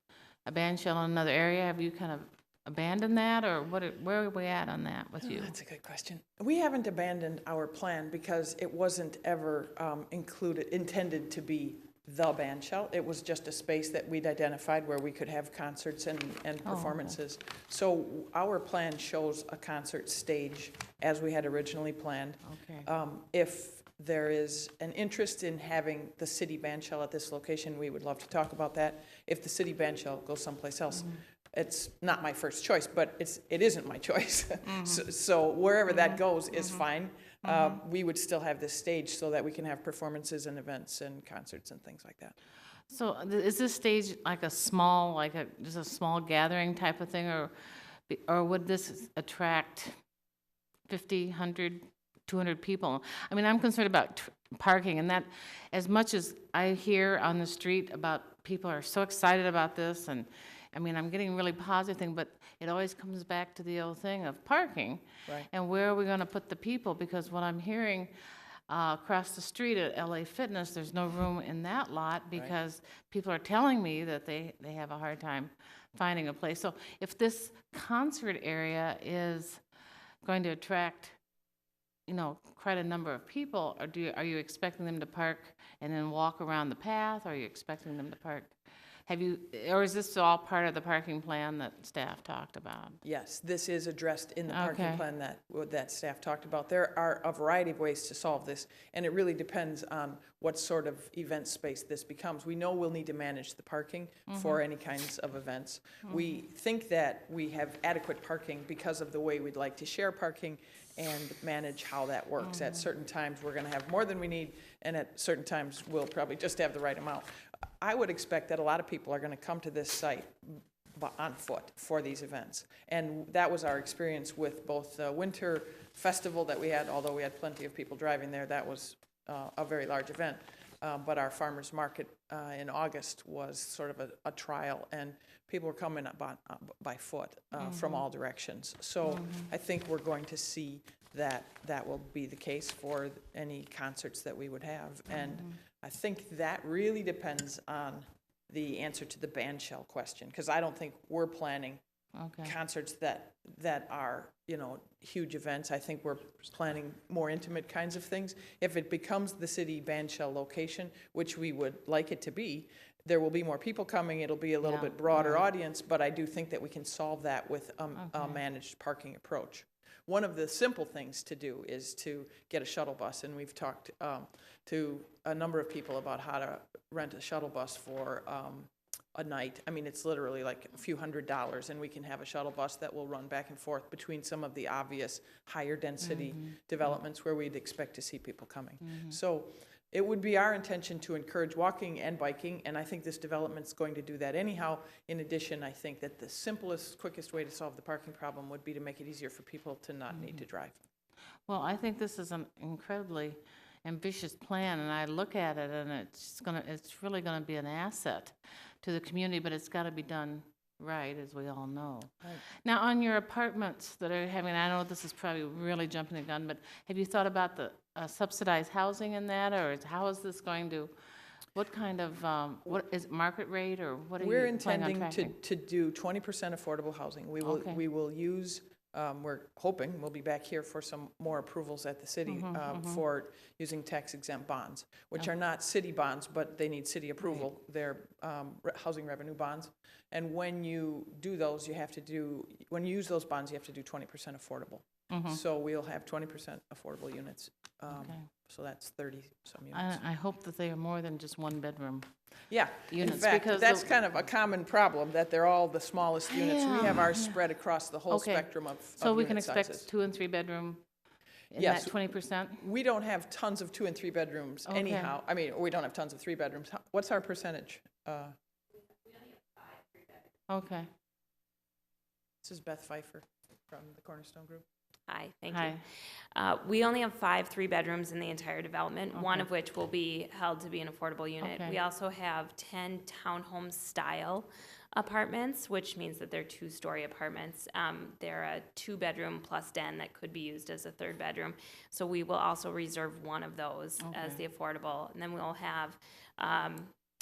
a band shell in another area, have you kind of abandoned that, or where are we at on that with you? That's a good question. We haven't abandoned our plan because it wasn't ever intended to be the band shell. It was just a space that we'd identified where we could have concerts and performances. So our plan shows a concert stage as we had originally planned. Okay. If There is an interest in having the city band shell at this location. We would love to talk about that. If the city band shell goes someplace else, it's not my first choice, but it isn't my choice. So wherever that goes is fine. We would still have this stage so that we can have performances and events and concerts and things like that. So is this stage like a small, just a small gathering type of thing, or would this attract 50, 100, 200 people? I mean, I'm concerned about parking, and that, as much as I hear on the street about people are so excited about this, and I mean, I'm getting really positive thing, but it always comes back to the old thing of parking. Right. And where are we going to put the people? Because what I'm hearing across the street at LA Fitness, there's no room in that lot because people are telling me that they have a hard time finding a place. So if this concert area is going to attract, you know, quite a number of people, or are you expecting them to park and then walk around the path? Or are you expecting them to park? Or is this all part of the parking plan that staff talked about? Yes, this is addressed in the parking Okay. plan that staff talked about. There are a variety of ways to solve this, and it really depends on what sort of event space this becomes. We know we'll need to manage the parking for any kinds of events. We think that we have adequate parking because of the way we'd like to share parking and manage how that works. At certain times, we're going to have more than we need, and at certain times, we'll probably just have the right amount. I would expect that a lot of people are going to come to this site on foot for these events. And that was our experience with both the winter festival that we had, although we had plenty of people driving there. That was a very large event. But our farmers market in August was sort of a trial, and people were coming by foot from all directions. So I think we're going to see that will be the case for any concerts that we would have. And I think that really depends on the answer to the band shell question, because I don't think we're planning concerts that are, you know, huge events. I think we're planning more intimate kinds of things. If it becomes the city band shell location, which we would like it to be, there will be more people coming. It'll be a little bit broader audience, but I do think that we can solve that with a managed parking approach. One of the simple things to do is to get a shuttle bus, and we've talked to a number of people about how to rent a shuttle bus for a night. I mean, it's literally like a few $100s, and we can have a shuttle bus that will run back and forth between some of the obvious higher density developments where we'd expect to see people coming. So it would be our intention to encourage walking and biking, and I think this development's going to do that anyhow. In addition, I think that the simplest, quickest way to solve the parking problem would be to make it easier for people to not need to drive. Well, I think this is an incredibly ambitious plan, and I look at it, and it's really gonna be an asset to the community, but it's gotta be done right, as we all know. Right. Now, on your apartments that are having, I know this is probably really jumping the gun, but have you thought about the subsidized housing in that, or how is this going to, what kind of, what is it, market rate, or what are We're you planning on intending tracking? to do 20% affordable housing. We will use, we're hoping, we'll be back here for some more approvals at the city for using tax-exempt bonds, which are not city bonds, but they need city approval. They're housing revenue bonds. And when you do those, when you use those bonds, you have to do 20% affordable. So we'll have 20% affordable units. So that's 30-some units. I hope that they are more than just one bedroom. Yeah, units, in fact, because that's kind of a common problem, that they're all the smallest units. We have ours spread across the whole spectrum of So we can unit expect sizes. 2 and 3 bedroom in Yes. that 20%? We don't have tons of 2 and 3 bedrooms anyhow. I mean, we don't have tons of 3 bedrooms. What's our percentage? Okay. This is Beth Pfeiffer from the Cornerstone Group. Hi, thank Hi. you. We only have 5 3-bedrooms in the entire development, one Okay. of which will be held to be an affordable unit. Okay. We also have 10 townhome-style apartments, which means that they're 2-story apartments. They're a 2-bedroom plus den that could be used as a 3rd bedroom. So we will also reserve one of those as the affordable. And then we'll have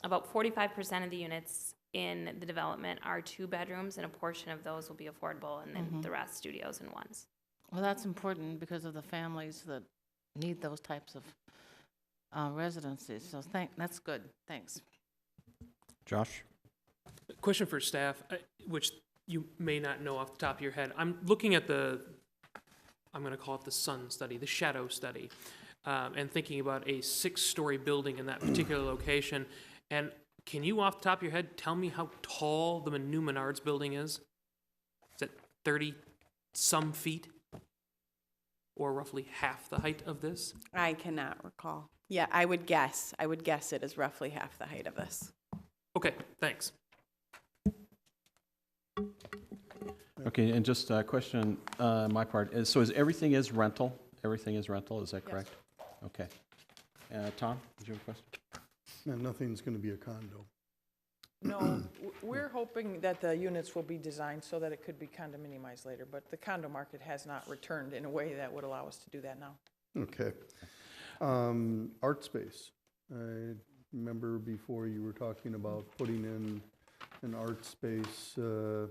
about 45% of the units in the development are 2 bedrooms, and a portion of those will be affordable, and then the rest studios and ones. Well, that's important because of the families that need those types of residencies. So that's good. Thanks. Josh? Question for staff, which you may not know off the top of your head. I'm looking at I'm going to call it the sun study, the shadow study. and thinking about a 6-story building in that particular location. And can you, off the top of your head, tell me how tall the new Menards building is? Is it 30-some feet? Or roughly half the height of this? I cannot recall. Yeah, I would guess. I would guess it is roughly half the height of this. Okay, thanks. Okay, and just a question on my part, so is everything is rental? Everything is rental, is that correct? Okay. Tom, did you have a question? No, nothing's going to be a condo. No, we're hoping that the units will be designed so that it could be condominiumized later, but the condo market has not returned in a way that would allow us to do that now. Okay. Art space. I remember before you were talking about putting in an art space to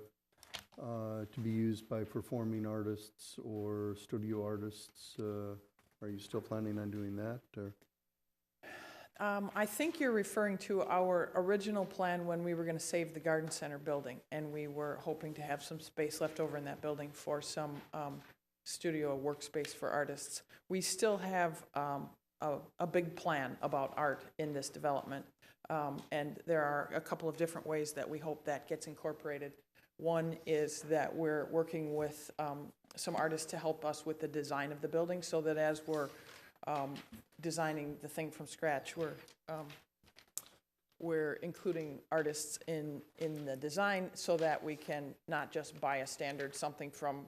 be used by performing artists or studio artists. Are you still planning on doing that? Or? I think you're referring to our original plan when we were going to save the garden center building, and we were hoping to have some space left over in that building for some studio workspace for artists. We still have a big plan about art in this development, and there are a couple of different ways that we hope that gets incorporated. One is that we're working with some artists to help us with the design of the building, so that as we're designing the thing from scratch, we're including artists in the design so that we can not just buy a standard something from,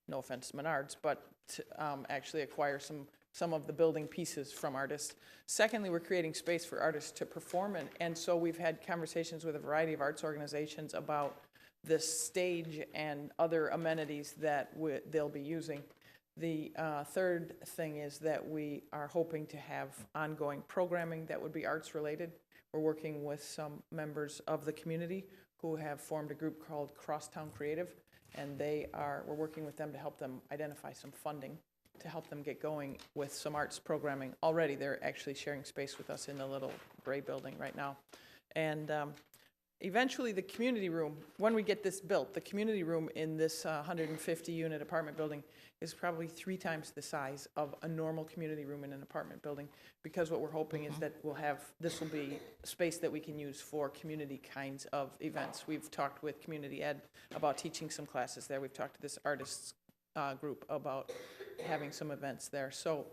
no offense to Menards, but to, actually acquire some of the building pieces from artists. Secondly, we're creating space for artists to perform, and so we've had conversations with a variety of arts organizations about this stage and other amenities that they'll be using. The third thing is that we are hoping to have ongoing programming that would be arts related. We're working with some members of the community who have formed a group called Crosstown Creative, and we're working with them to help them identify some funding to help them get going with some arts programming. Already they're actually sharing space with us in the little gray building right now. And eventually the community room, when we get this built, the community room in this 150-unit apartment building is probably 3 times the size of a normal community room in an apartment building, because what we're hoping is that this will be space that we can use for community kinds of events. We've talked with community ed about teaching some classes there. We've talked to this artists group about having some events there. So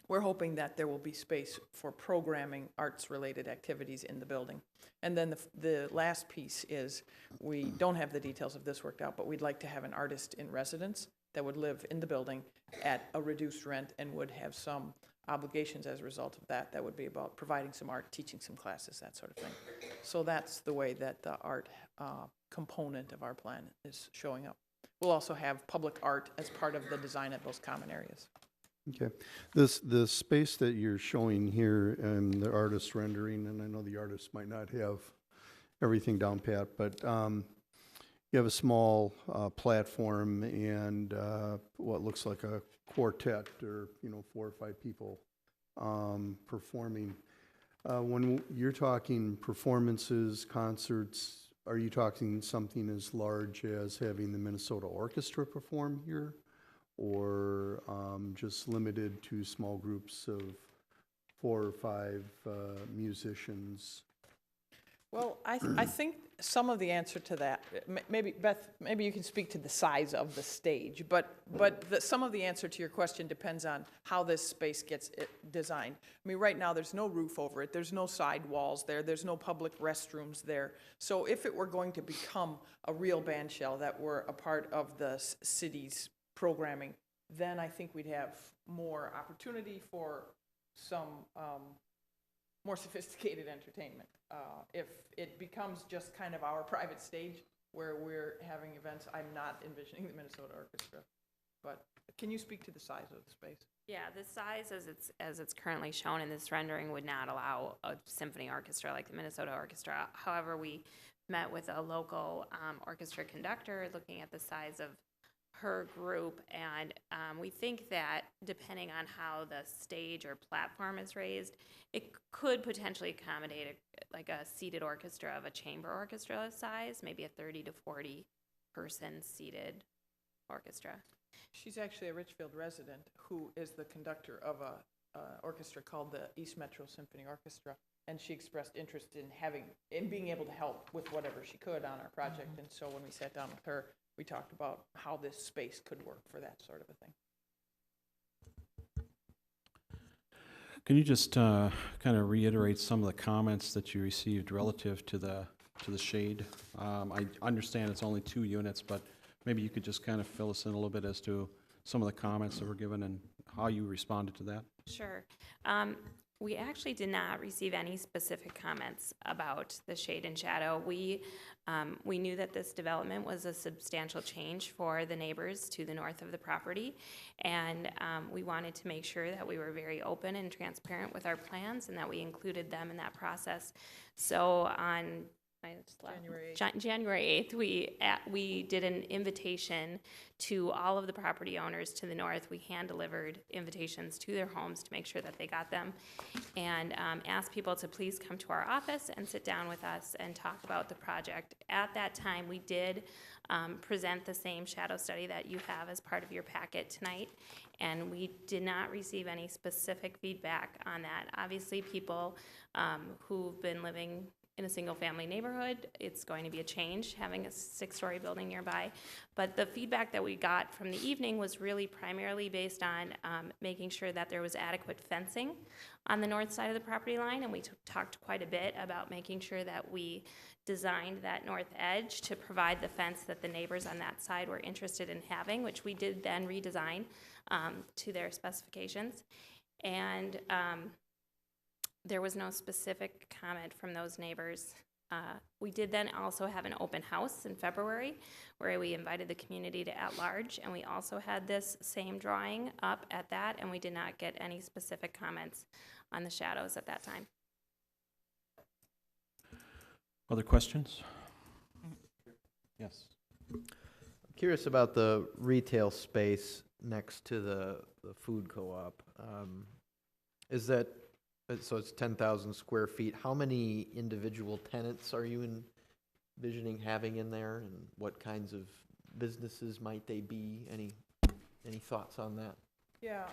we're hoping that there will be space for programming arts-related activities in the building. And then the last piece is, we don't have the details of this worked out, but we'd like to have an artist in residence that would live in the building at a reduced rent and would have some obligations as a result of that. That would be about providing some art, teaching some classes, that sort of thing. So that's the way that the art component of our plan is showing up. We'll also have public art as part of the design of those common areas. Okay. The space that you're showing here and the artist rendering, and I know the artist might not have everything down pat, but you have a small platform and what looks like a quartet, or 4 or 5 people performing. When you're talking performances, concerts, are you talking something as large as having the Minnesota Orchestra perform here, or just limited to small groups of 4 or 5 musicians? Well, I think some of the answer to that, maybe Beth, maybe you can speak to the size of the stage, but some of the answer to your question depends on how this space gets designed. I mean, right now there's no roof over it, there's no side walls there, there's no public restrooms there. So if it were going to become a real band shell that were a part of the city's programming, then I think we'd have more opportunity for some more sophisticated entertainment. If it becomes just kind of our private stage where we're having events, I'm not envisioning the Minnesota Orchestra. But can you speak to the size of the space? Yeah, the size as it's currently shown in this rendering would not allow a symphony orchestra like the Minnesota Orchestra. However, we met with a local orchestra conductor looking at the size of her group, and we think that depending on how the stage or platform is raised, it could potentially accommodate like a seated orchestra of a chamber orchestra size, maybe a 30 to 40 person seated orchestra. She's actually a Richfield resident who is the conductor of orchestra called the East Metro Symphony Orchestra, and she expressed interest in being able to help with whatever she could on our project. And so when we sat down with her, we talked about how this space could work for that sort of a thing. Can you just kind of reiterate some of the comments that you received relative to the shade? I understand it's only 2 units, but maybe you could just kind of fill us in a little bit as to some of the comments that were given and how you responded to that. Sure. We actually did not receive any specific comments about the shade and shadow. We knew that this development was a substantial change for the neighbors to the north of the property, and we wanted to make sure that we were very open and transparent with our plans and that we included them in that process. So on January 8th, we did an invitation to all of the property owners to the north. We hand-delivered invitations to their homes to make sure that they got them, and asked people to please come to our office and sit down with us and talk about the project. At that time, we did present the same shadow study that you have as part of your packet tonight, and we did not receive any specific feedback on that. Obviously, people who've been living in a single-family neighborhood, it's going to be a change having a 6-story building nearby. But the feedback that we got from the evening was really primarily based on making sure that there was adequate fencing on the north side of the property line, and we talked quite a bit about making sure that we designed that north edge to provide the fence that the neighbors on that side were interested in having, which we did then redesign to their specifications. And there was no specific comment from those neighbors. We did then also have an open house in February where we invited the community to at large, and we also had this same drawing up at that, and we did not get any specific comments on the shadows at that time. Other questions? Yes. I'm curious about the retail space next to the food co-op. Is that, so it's 10,000 square feet. How many individual tenants are you envisioning having in there, and what kinds of businesses might they be? Any thoughts on that? Yeah,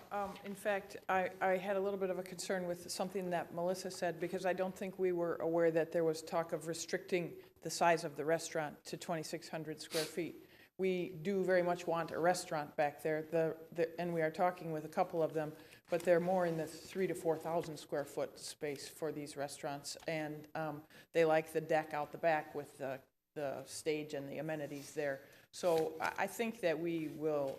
in fact, I had a little bit of a concern with something that Melissa said, because I don't think we were aware that there was talk of restricting the size of the restaurant to 2,600 square feet. We do very much want a restaurant back there, and we are talking with a couple of them, but they're more in the 3,000 to 4,000 square foot space for these restaurants, and they like the deck out the back with the stage and the amenities there. So I think that we will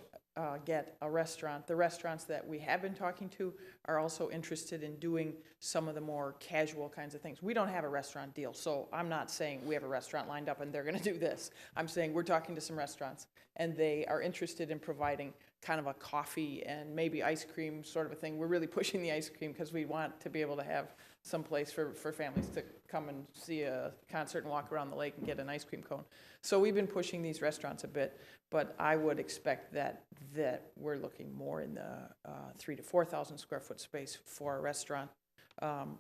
get a restaurant. The restaurants that we have been talking to are also interested in doing some of the more casual kinds of things. We don't have a restaurant deal, so I'm not saying we have a restaurant lined up and they're going to do this. I'm saying we're talking to some restaurants, and they are interested in providing kind of a coffee and maybe ice cream sort of a thing. We're really pushing the ice cream because we want to be able to have some place for families to come and see a concert and walk around the lake and get an ice cream cone. So we've been pushing these restaurants a bit, but I would expect that we're looking more in the 3,000 to 4,000 square foot space for a restaurant.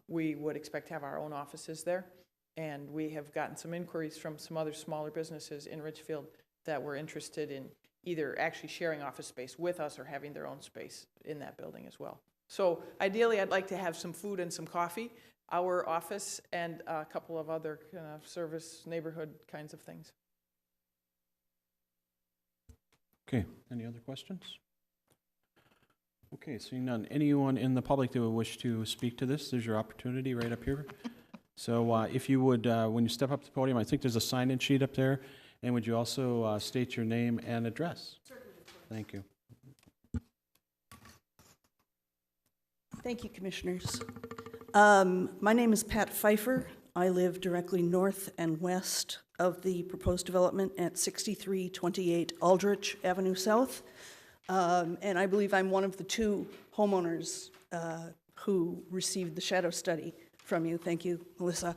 We would expect to have our own offices there, and we have gotten some inquiries from some other smaller businesses in Richfield that were interested in either actually sharing office space with us or having their own space in that building as well. So ideally, I'd like to have some food and some coffee, our office, and a couple of other kind of service neighborhood kinds of things. Okay, any other questions? Okay, seeing none. Anyone in the public that would wish to speak to this, there's your opportunity right up here. So if you would, when you step up to the podium, I think there's a sign-in sheet up there, and would you also state your name and address? Certainly. Thank you. Thank you, Commissioners. My name is Pat Pfeiffer. I live directly north and west of the proposed development at 6328 Aldrich Avenue South. And I believe I'm one of the 2 homeowners who received the shadow study from you. Thank you, Melissa.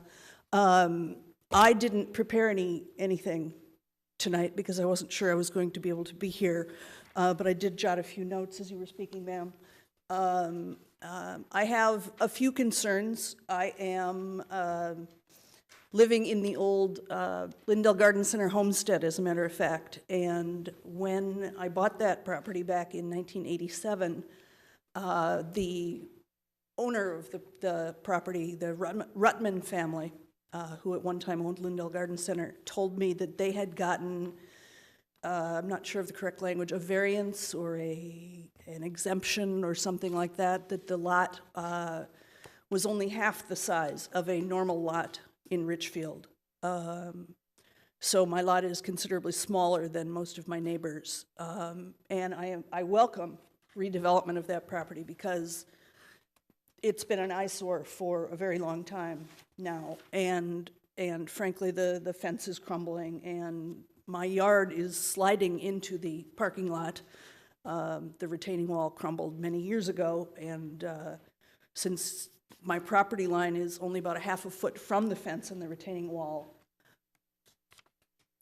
I didn't prepare anything tonight because I wasn't sure I was going to be able to be here, but I did jot a few notes as you were speaking, ma'am. I have a few concerns. I am living in the old Lindell Garden Center homestead, as a matter of fact, and when I bought that property back in 1987, the owner of the property, the Rutman family, who at one time owned Lindell Garden Center, told me that they had gotten, I'm not sure of the correct language, a variance or an exemption or something like that, that the lot was only half the size of a normal lot in Richfield. So my lot is considerably smaller than most of my neighbors. And I welcome redevelopment of that property because it's been an eyesore for a very long time now. And frankly, the fence is crumbling and my yard is sliding into the parking lot. The retaining wall crumbled many years ago, and since my property line is only about a half a foot from the fence and the retaining wall,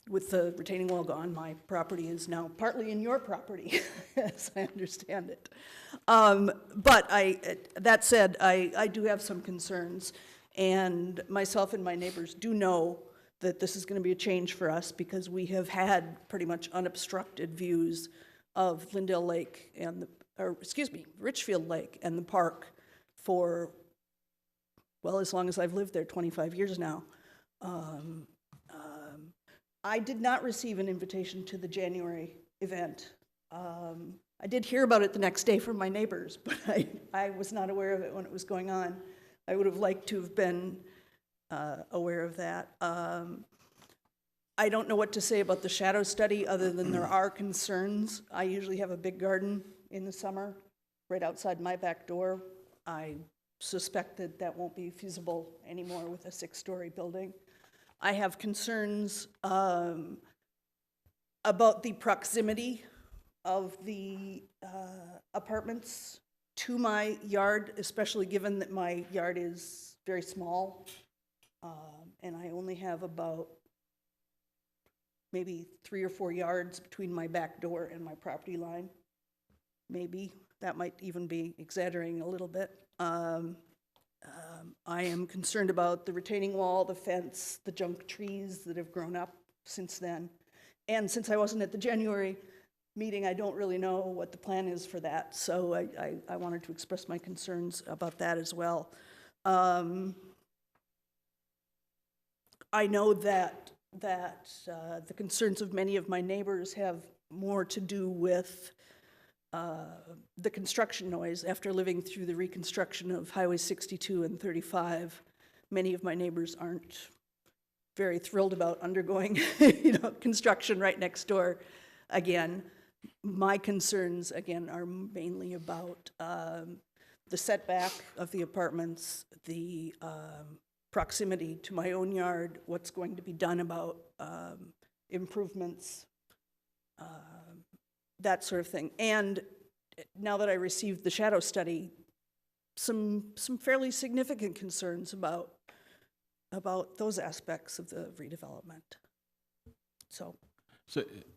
with the retaining wall gone, my property is now partly in your property, as I understand it. But that said, I do have some concerns, and myself and my neighbors do know that this is going to be a change for us because we have had pretty much unobstructed views of Lindell Lake and Richfield Lake and the park for, well, as long as I've lived there, 25 years now. I did not receive an invitation to the January event. I did hear about it the next day from my neighbors, but I was not aware of it when it was going on. I would have liked to have been aware of that. I don't know what to say about the shadow study other than there are concerns. I usually have a big garden in the summer right outside my back door. I suspect that that won't be feasible anymore with a 6-story building. I have concerns about the proximity of the apartments to my yard, especially given that my yard is very small, and I only have about maybe 3 or 4 yards between my back door and my property line. Maybe. That might even be exaggerating a little bit. I am concerned about the retaining wall, the fence, the junk trees that have grown up since then. And since I wasn't at the January meeting, I don't really know what the plan is for that. So I wanted to express my concerns about that as well. I know that the concerns of many of my neighbors have more to do with the construction noise. After living through the reconstruction of Highway 62 and 35, many of my neighbors aren't very thrilled about undergoing construction right next door again. My concerns, again, are mainly about the setback of the apartments, the proximity to my own yard, what's going to be done about improvements, that sort of thing. And now that I received the shadow study, some fairly significant concerns about those aspects of the redevelopment. So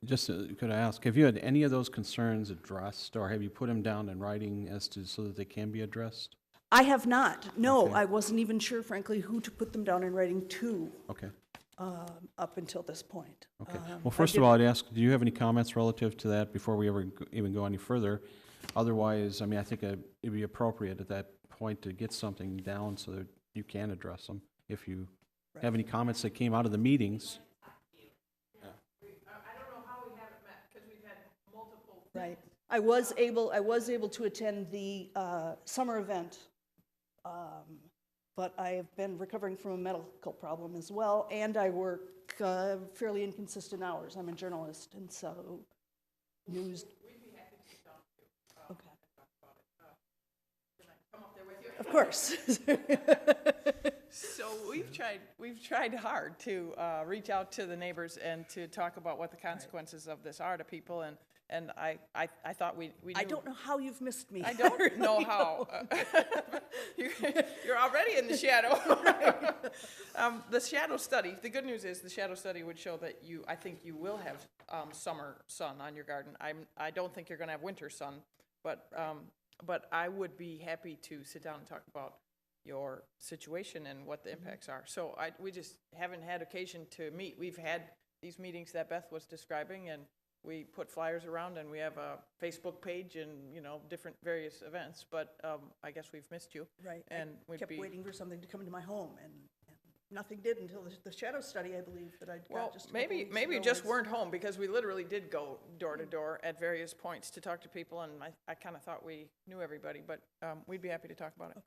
just could I ask, have you had any of those concerns addressed, or have you put them down in writing so that they can be addressed? I have not. No, Okay. I wasn't even sure, frankly, who to put them down in writing to. Okay. Up until this point. Okay. Well, first of all, I'd ask, do you have any comments relative to that before we ever even go any further? Otherwise, I mean, I think it'd be appropriate at that point to get something down so that you can address them if you have any comments that came out of the meetings. I don't know how we haven't met, because we've had multiple. Right. I was able to attend the summer event, but I have been recovering from a medical problem as well, and I work fairly inconsistent hours. I'm a journalist, and so news. We'd be happy to sit down too. Okay. Talk about it. Can I come up there with you? Of course. So we've tried hard to reach out to the neighbors and to talk about what the consequences of this are to people, and I thought we knew. I don't know how you've missed me. I don't know how. You're already in the shadow. The shadow study, the good news is the shadow study would show that I think you will have summer sun on your garden. I don't think you're going to have winter sun, but I would be happy to sit down and talk about your situation and what the impacts are. So we just haven't had occasion to meet. We've had these meetings that Beth was describing, and we put flyers around and we have a Facebook page and, you know, different various events, but I guess we've missed you. Right. And I we'd kept be, waiting for something to come into my home, and nothing did until the shadow study, I believe, that I'd well, got just a couple maybe, weeks maybe you ago just was- weren't home, because we literally did go door to door at various points to talk to people, and I kind of thought we knew everybody, but we'd be happy to talk about it.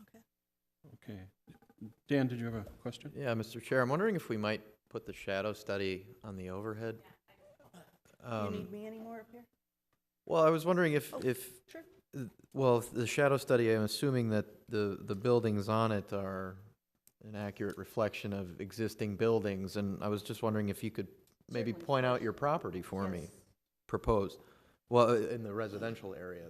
Okay. Okay. Dan, did you have a question? Yeah, Mr. Chair, I'm wondering if we might put the shadow study on the overhead. You need me anymore up here? Well, I was wondering if, Oh, if, sure. well, if the shadow study, I'm assuming that the buildings on it are an accurate reflection of existing buildings, and I was just wondering if you could maybe Certainly. point out your property for me, Yes. proposed. Well, in the residential area,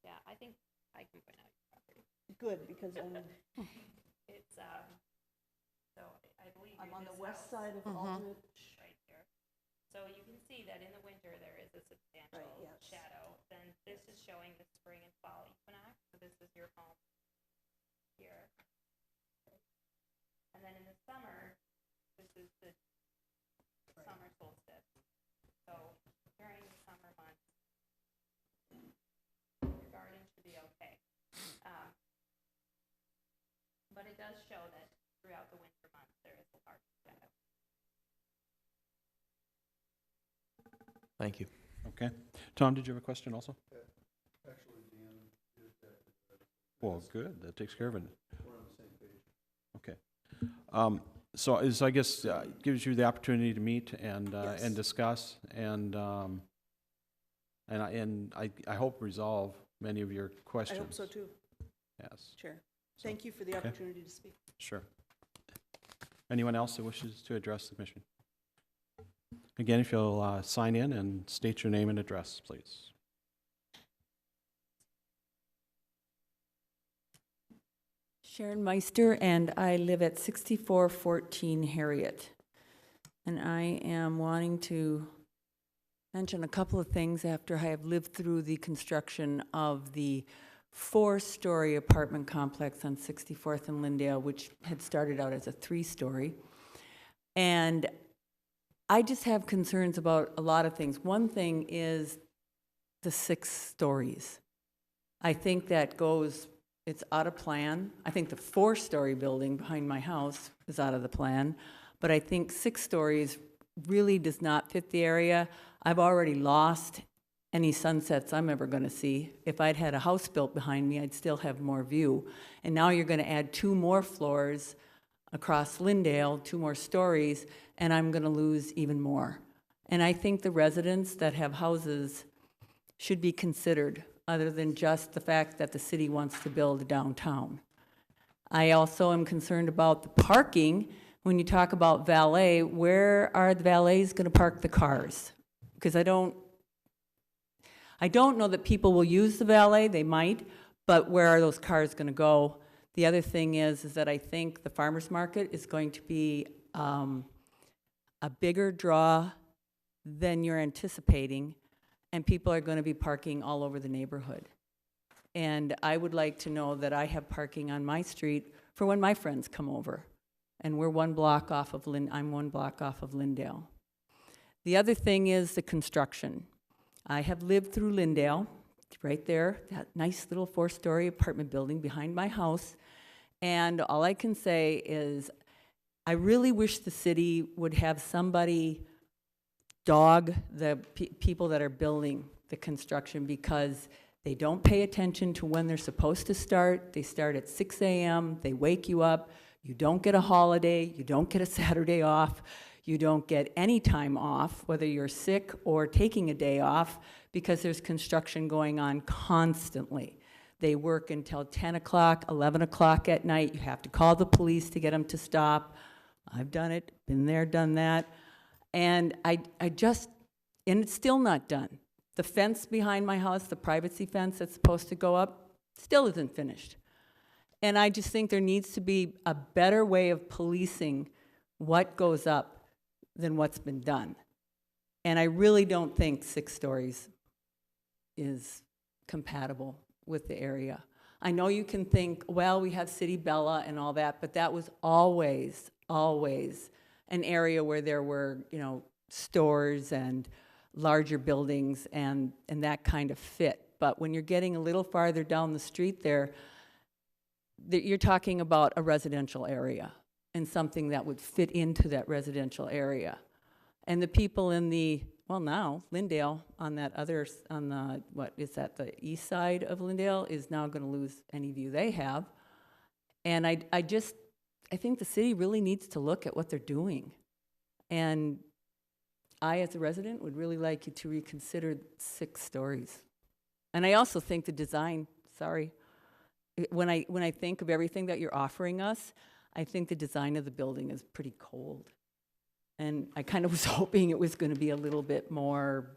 Yeah, I think I can point out your property. Good, because It's, so I believe I'm you're on the this west house side of Aldrich. right here. So you can see that in the winter, there is a substantial Right, yes. shadow. Then this is showing the spring and fall equinox, so this is your home here. And then in the summer, this is the summer solstice. So during the summer months, your garden should be okay. But it does show that throughout the winter months, there is a large shadow. thank you. Okay. Tom, did you have a question also? Well, good, that takes care of it. Okay. So I guess, gives you the opportunity to meet and Yes. discuss, and I hope resolve many of your I questions. hope so too, Yes, Chair. Thank you for the okay. opportunity to speak. sure. Anyone else that wishes to address the commission? Again, if you'll sign in and state your name and address, please. Sharon Meister, and I live at 6414 Harriet. And I am wanting to mention a couple of things after I have lived through the construction of the 4-story apartment complex on 64th and Lindale, which had started out as a 3-story. And I just have concerns about a lot of things. One thing is the 6 stories. I think that it's out of plan. I think the 4-story building behind my house is out of the plan, but I think 6 stories really does not fit the area. I've already lost any sunsets I'm ever going to see. If I'd had a house built behind me, I'd still have more view. And now you're going to add 2 more floors across Lindale, 2 more stories, and I'm going to lose even more. And I think the residents that have houses should be considered, other than just the fact that the city wants to build downtown. I also am concerned about the parking. When you talk about valet, where are the valets going to park the cars? Because I don't know that people will use the valet. They might, but where are those cars going to go? The other thing is that I think the farmers market is going to be a bigger draw than you're anticipating, and people are going to be parking all over the neighborhood. And I would like to know that I have parking on my street for when my friends come over. And we're 1 block off of I'm 1 block off of Lindale. The other thing is the construction. I have lived through Lindale, right there, that nice little 4-story apartment building behind my house. And all I can say is, I really wish the city would have somebody dog the people that are building the construction, because they don't pay attention to when they're supposed to start. They start at 6 a.m., they wake you up, you don't get a holiday, you don't get a Saturday off, you don't get any time off, whether you're sick or taking a day off, because there's construction going on constantly. They work until 10 o'clock, 11 o'clock at night. You have to call the police to get them to stop. I've done it, been there, done that. And and it's still not done. The fence behind my house, the privacy fence that's supposed to go up, still isn't finished. And I just think there needs to be a better way of policing what goes up than what's been done. And I really don't think 6 stories is compatible with the area. I know you can think, well, we have City Bella and all that, but that was always an area where there were, stores and larger buildings and that kind of fit. But when you're getting a little farther down the street there, you're talking about a residential area and something that would fit into that residential area. And the people in the, well now, Lindale on that other, on the, what is that, the east side of Lindale is now gonna lose any view they have. And I think the city really needs to look at what they're doing. And I, as a resident, would really like you to reconsider 6 stories. And I also think the design, sorry, when I think of everything that you're offering us, I think the design of the building is pretty cold. And I kind of was hoping it was going to be a little bit more,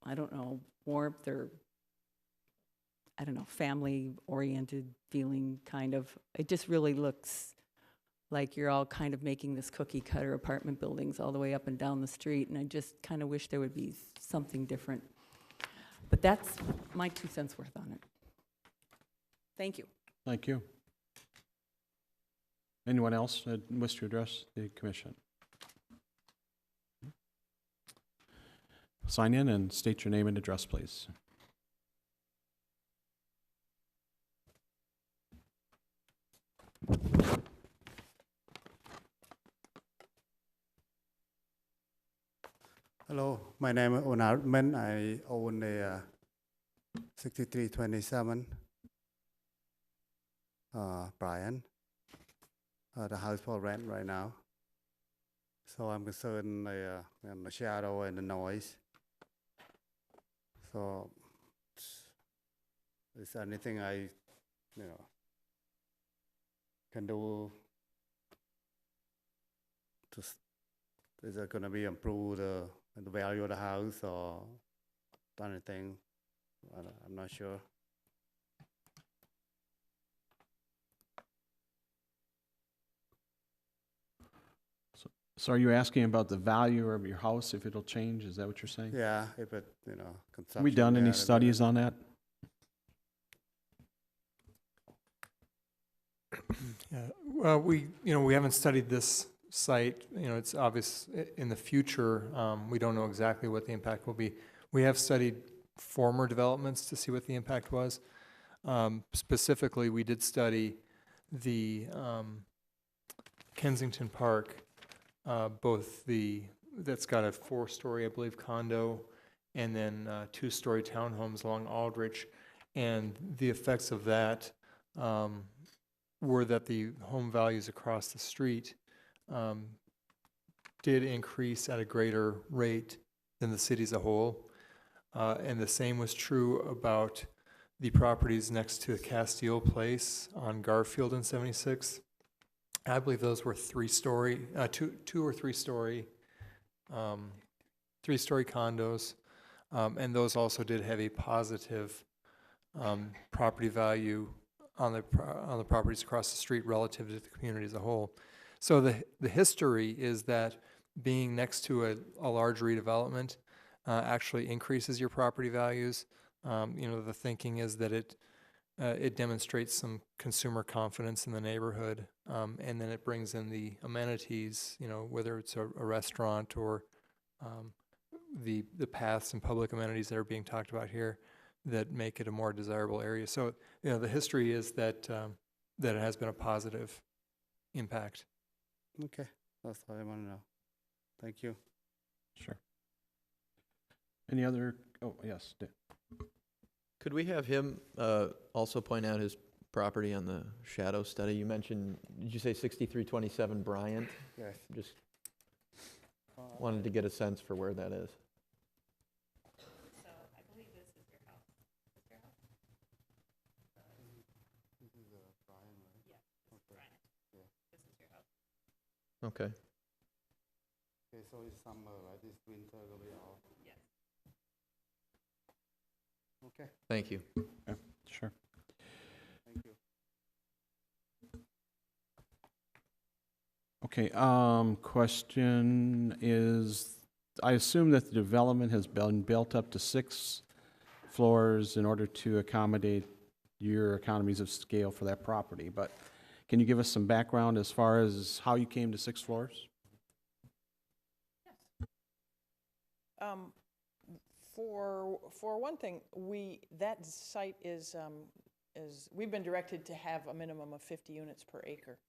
I don't know, warmth or, I don't know, family-oriented feeling kind of. It just really looks like you're all kind of making this cookie-cutter apartment buildings all the way up and down the street, and I just kind of wish there would be something different. But that's my 2 cents worth on it. Thank you. Thank you. Anyone else that wish to address the commission? Sign in and state your name and address, please. Hello, my name is Onar Men. I own a 6327 Brian. The house for rent right now. So I'm concerned in the shadow and the noise. So is there anything I, can do to, is it going to be improve the value of the house or anything? I'm not sure. So are you asking about the value of your house, if it'll change? Is that what you're saying? Yeah, if it, consumption. Have we done any there, studies on that? Yeah, well, we haven't studied this site. It's obvious in the future. We don't know exactly what the impact will be. We have studied former developments to see what the impact was. Specifically, we did study the Kensington Park, both that's got a 4-story, I believe, condo, and then 2-story townhomes along Aldrich, and the effects of that were that the home values across the street did increase at a greater rate than the city as a whole. And the same was true about the properties next to Castile Place on Garfield and 76. I believe those were 3-story, 2 or 3-story, 3-story condos, and those also did have a positive property value on the properties across the street relative to the community as a whole. So the history is that being next to a large redevelopment actually increases your property values. The thinking is that it demonstrates some consumer confidence in the neighborhood, and then it brings in the amenities, whether it's a restaurant or the paths and public amenities that are being talked about here that make it a more desirable area. So, the history is that it has been a positive impact. Okay, that's all I want to know. Thank you. Sure. Any other, oh, yes. Could we have him also point out his property on the shadow study? You mentioned, did you say 6327 Bryant? Yes. Just wanted to get a sense for where that is. So I believe this is your house. Is your house? This is Brian, right? Yeah, this is Brian. Yeah. This is your house. Okay. Okay, so it's summer, right? This winter will be all. Yes. Okay, Thank you. Okay, sure. thank you. Okay, question is, I assume that the development has been built up to 6 floors in order to accommodate your economies of scale for that property, but can you give us some background as far as how you came to 6 floors? For one thing, that site is, we've been directed to have a minimum of 50 units per acre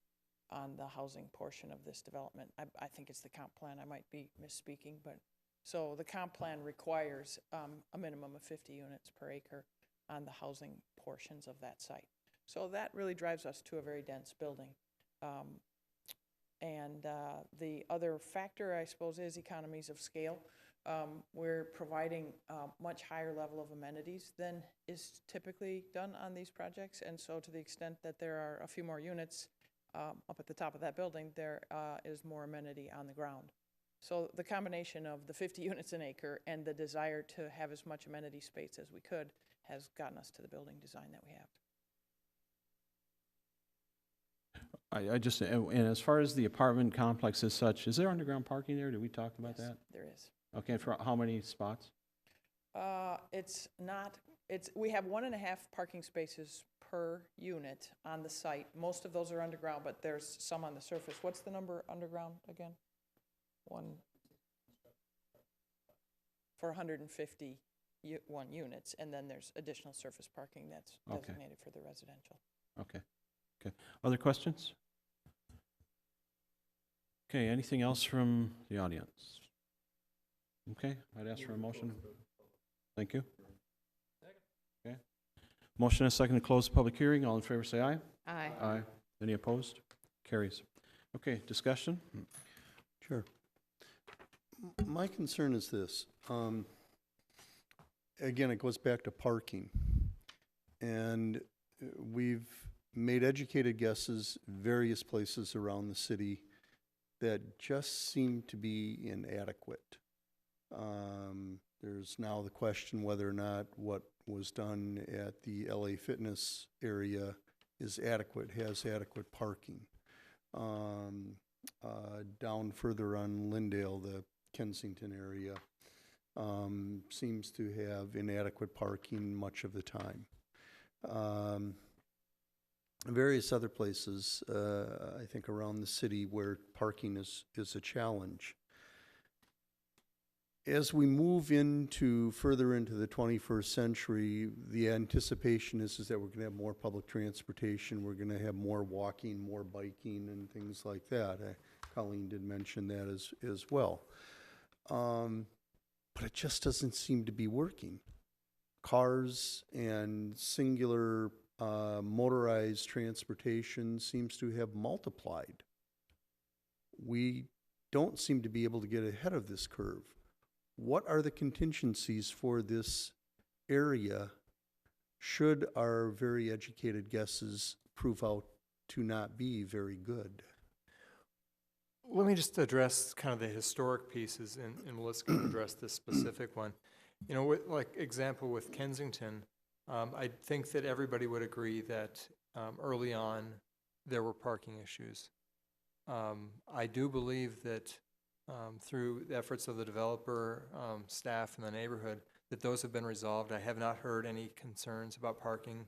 on the housing portion of this development. I think it's the comp plan, I might be misspeaking, but, so the comp plan requires a minimum of 50 units per acre on the housing portions of that site. So that really drives us to a very dense building. And the other factor, I suppose, is economies of scale. We're providing a much higher level of amenities than is typically done on these projects. And so to the extent that there are a few more units up at the top of that building, there is more amenity on the ground. So the combination of the 50 units an acre and the desire to have as much amenity space as we could has gotten us to the building design that we have. I just, and as far as the apartment complex as such, is there underground parking there? Did we talk about Yes, that? there is. Okay, for how many spots? We have 1.5 parking spaces per unit on the site. Most of those are underground, but there's some on the surface. What's the number underground again? One for 151 units, and then there's additional surface parking that's designated for the residential. Okay. Okay. Other questions? Okay, anything else from the audience? Okay, I'd ask for a motion. Thank you. Okay. Motion and a second to close the public hearing. All in favor say aye. Aye. Aye. Any opposed? Carries. Okay, discussion? Sure. My concern is this. Again, it goes back to parking. And we've made educated guesses various places around the city that just seem to be inadequate. There's now the question whether or not what was done at the LA Fitness area is adequate, has adequate parking. Down further on Lyndale, the Kensington area, seems to have inadequate parking much of the time. Various other places, I think around the city where parking is a challenge. As we move further into the 21st century, the anticipation is that we're going to have more public transportation, we're going to have more walking, more biking, and things like that. Colleen did mention that as well. But it just doesn't seem to be working. Cars and singular motorized transportation seems to have multiplied. We don't seem to be able to get ahead of this curve. What are the contingencies for this area should our very educated guesses prove out to not be very good? Let me just address kind of the historic pieces, and Melissa can address this specific one. You know, like example with Kensington, I think that everybody would agree that early on there were parking issues. I do believe that through the efforts of the developer, staff, and the neighborhood, that those have been resolved. I have not heard any concerns about parking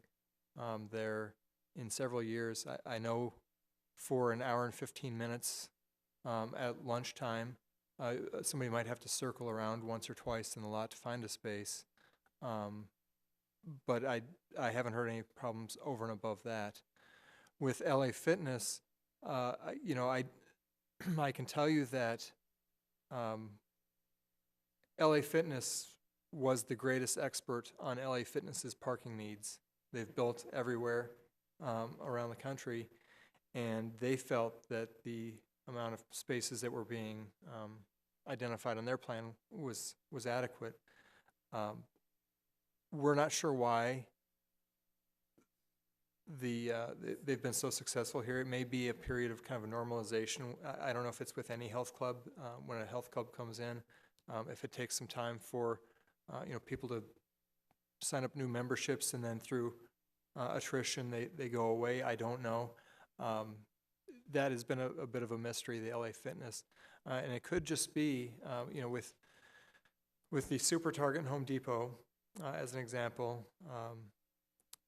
there in several years. I know for an hour and 15 minutes at lunchtime, somebody might have to circle around once or twice in the lot to find a space. But I haven't heard any problems over and above that. With LA Fitness, you know, I can tell you that LA Fitness was the greatest expert on LA Fitness's parking needs. They've built everywhere around the country, and they felt that the amount of spaces that were being identified on their plan was adequate. We're not sure why they've been so successful here. It may be a period of kind of a normalization. I don't know if it's with any health club. When a health club comes in, if it takes some time for you know, people to sign up new memberships and then through attrition they go away. I don't know. That has been a bit of a mystery, the LA Fitness, and it could just be you know, with the Super Target and Home Depot as an example.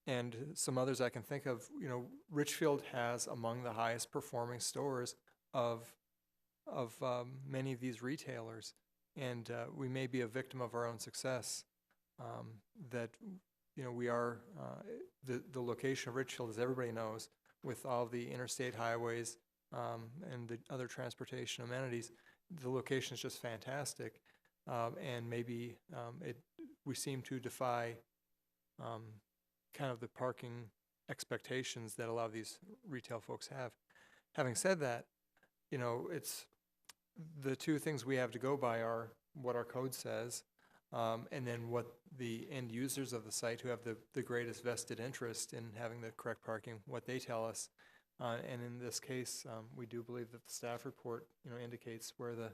And some others I can think of, you know, Richfield has among the highest performing stores of many of these retailers. And we may be a victim of our own success. That, you know, we are, the location of Richfield, as everybody knows, with all the interstate highways and the other transportation amenities, the location is just fantastic. And maybe we seem to defy kind of the parking expectations that a lot of these retail folks have. Having said that, you know, it's the two things we have to go by are what our code says, and then what the end users of the site who have the greatest vested interest in having the correct parking, what they tell us. And in this case, we do believe that the staff report, you know, indicates where the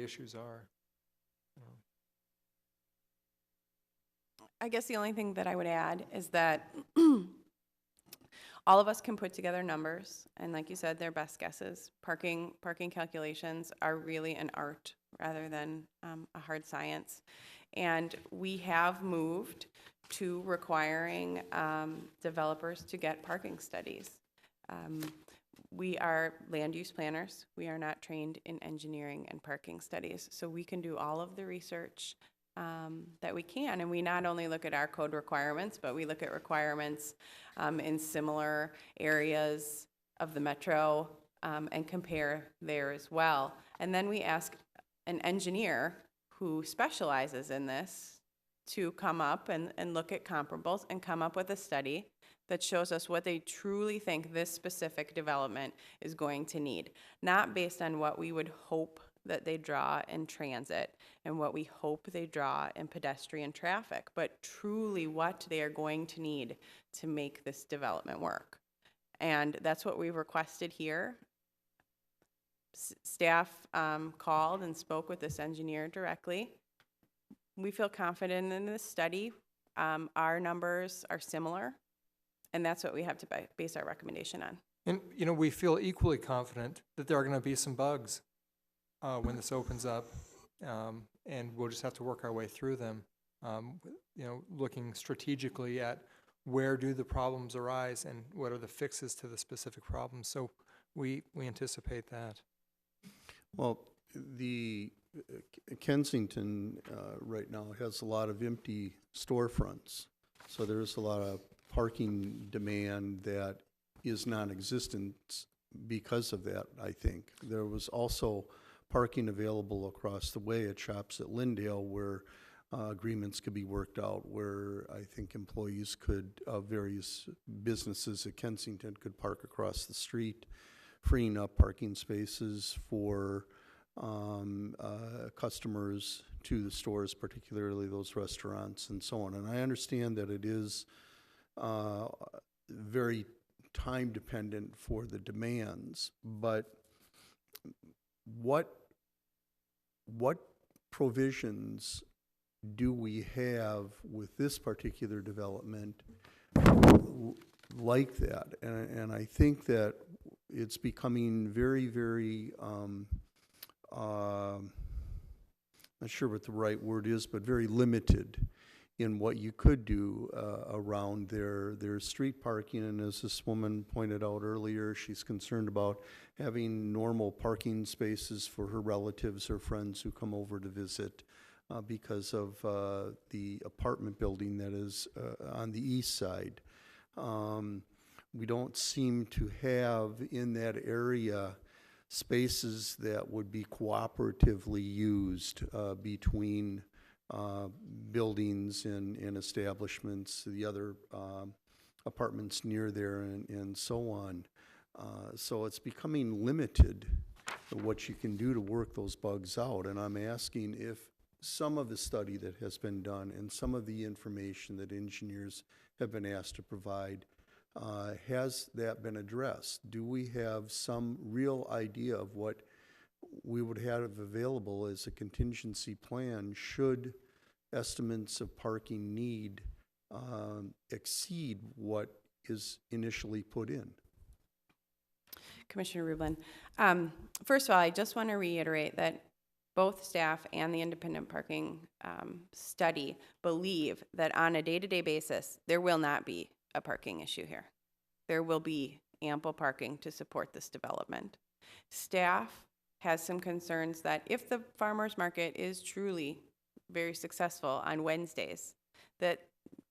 issues are. I guess the only thing that I would add is that all of us can put together numbers, and like you said, they're best guesses. Parking calculations are really an art rather than a hard science. And we have moved to requiring developers to get parking studies. We are land use planners. We are not trained in engineering and parking studies. So we can do all of the research that we can. And we not only look at our code requirements, but we look at requirements in similar areas of the metro and compare there as well. And then we ask an engineer who specializes in this to come up and look at comparables and come up with a study that shows us what they truly think this specific development is going to need, not based on what we would hope that they draw in transit and what we hope they draw in pedestrian traffic, but truly what they are going to need to make this development work. And that's what we've requested here. Staff called and spoke with this engineer directly. We feel confident in this study. Our numbers are similar, and that's what we have to base our recommendation on. And, you know, we feel equally confident that there are going to be some bugs when this opens up, and we'll just have to work our way through them, you know, looking strategically at where do the problems arise and what are the fixes to the specific problems. So we anticipate that. Well, the Kensington right now has a lot of empty storefronts, so there's a lot of parking demand that is non-existent because of that, I think. There was also parking available across the way at shops at Lindale where agreements could be worked out, where I think employees could, various businesses at Kensington could park across the street, freeing up parking spaces for customers to the stores, particularly those restaurants and so on. And I understand that it is very time dependent for the demands, but what provisions do we have with this particular development like that? And I think that it's becoming very, very, not sure what the right word is, but very limited in what you could do around their street parking. And as this woman pointed out earlier, she's concerned about having normal parking spaces for her relatives or friends who come over to visit because of the apartment building that is on the east side. We don't seem to have in that area spaces that would be cooperatively used between buildings and establishments, the other apartments near there and so on. So it's becoming limited what you can do to work those bugs out. And I'm asking if some of the study that has been done and some of the information that engineers have been asked to provide, has that been addressed? Do we have some real idea of what we would have available as a contingency plan should estimates of parking need exceed what is initially put in? Commissioner Rublin. First of all, I just want to reiterate that both staff and the independent parking study believe that on a day-to-day basis, there will not be a parking issue here. There will be ample parking to support this development. Staff has some concerns that if the farmer's market is truly very successful on Wednesdays, that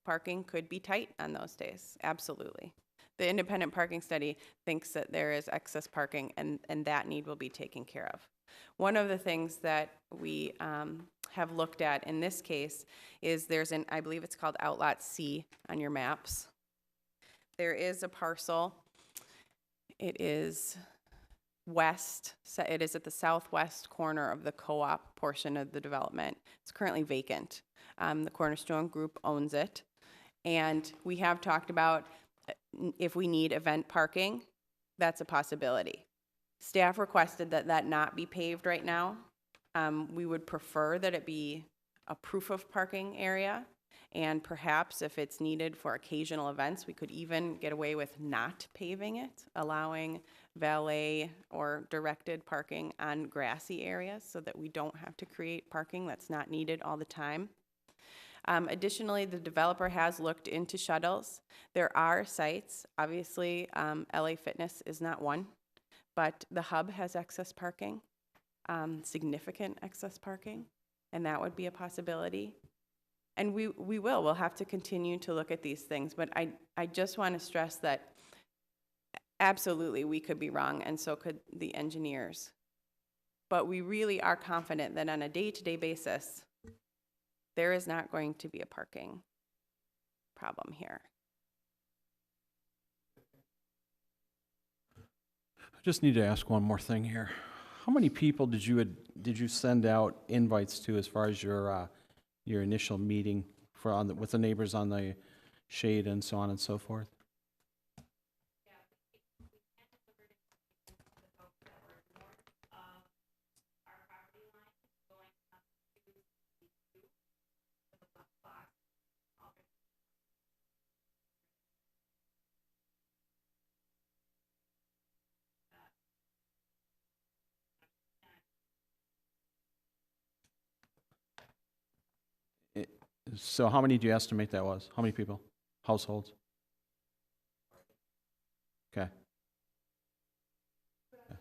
parking could be tight on those days, absolutely. The independent parking study thinks that there is excess parking and that need will be taken care of. One of the things that we have looked at in this case is there's an, I believe it's called Outlot C on your maps. There is a parcel. It is west, so it is at the southwest corner of the co-op portion of the development. It's currently vacant. The Cornerstone Group owns it. And we have talked about if we need event parking, that's a possibility. Staff requested that that not be paved right now. We would prefer that it be a proof of parking area, and perhaps if it's needed for occasional events, we could even get away with not paving it, allowing valet or directed parking on grassy areas so that we don't have to create parking that's not needed all the time. Additionally, the developer has looked into shuttles. There are sites, obviously LA Fitness is not one, but the Hub has excess parking, significant excess parking, and that would be a possibility. And we'll have to continue to look at these things, but I just want to stress that absolutely we could be wrong, and so could the engineers. But we really are confident that on a day-to-day basis, there is not going to be a parking problem here. I just need to ask one more thing here. How many people did you send out invites to as far as your initial meeting for with the neighbors on the shade and so on and so forth? So how many do you estimate that was? How many people? Households? Okay. Yeah.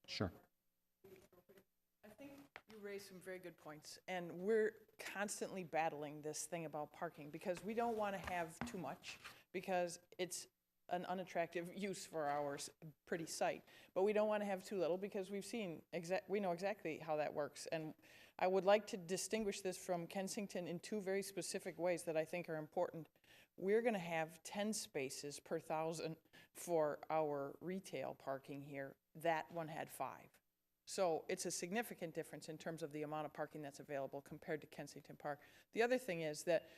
Sure. I think you raised some very good points, and we're constantly battling this thing about parking because we don't want to have too much because it's an unattractive use for our pretty site, but we don't want to have too little because we know exactly how that works. And I would like to distinguish this from Kensington in two very specific ways that I think are important. We're going to have 10 spaces per 1,000 for our retail parking here. That one had 5. So it's a significant difference in terms of the amount of parking that's available compared to Kensington Park. The other thing is that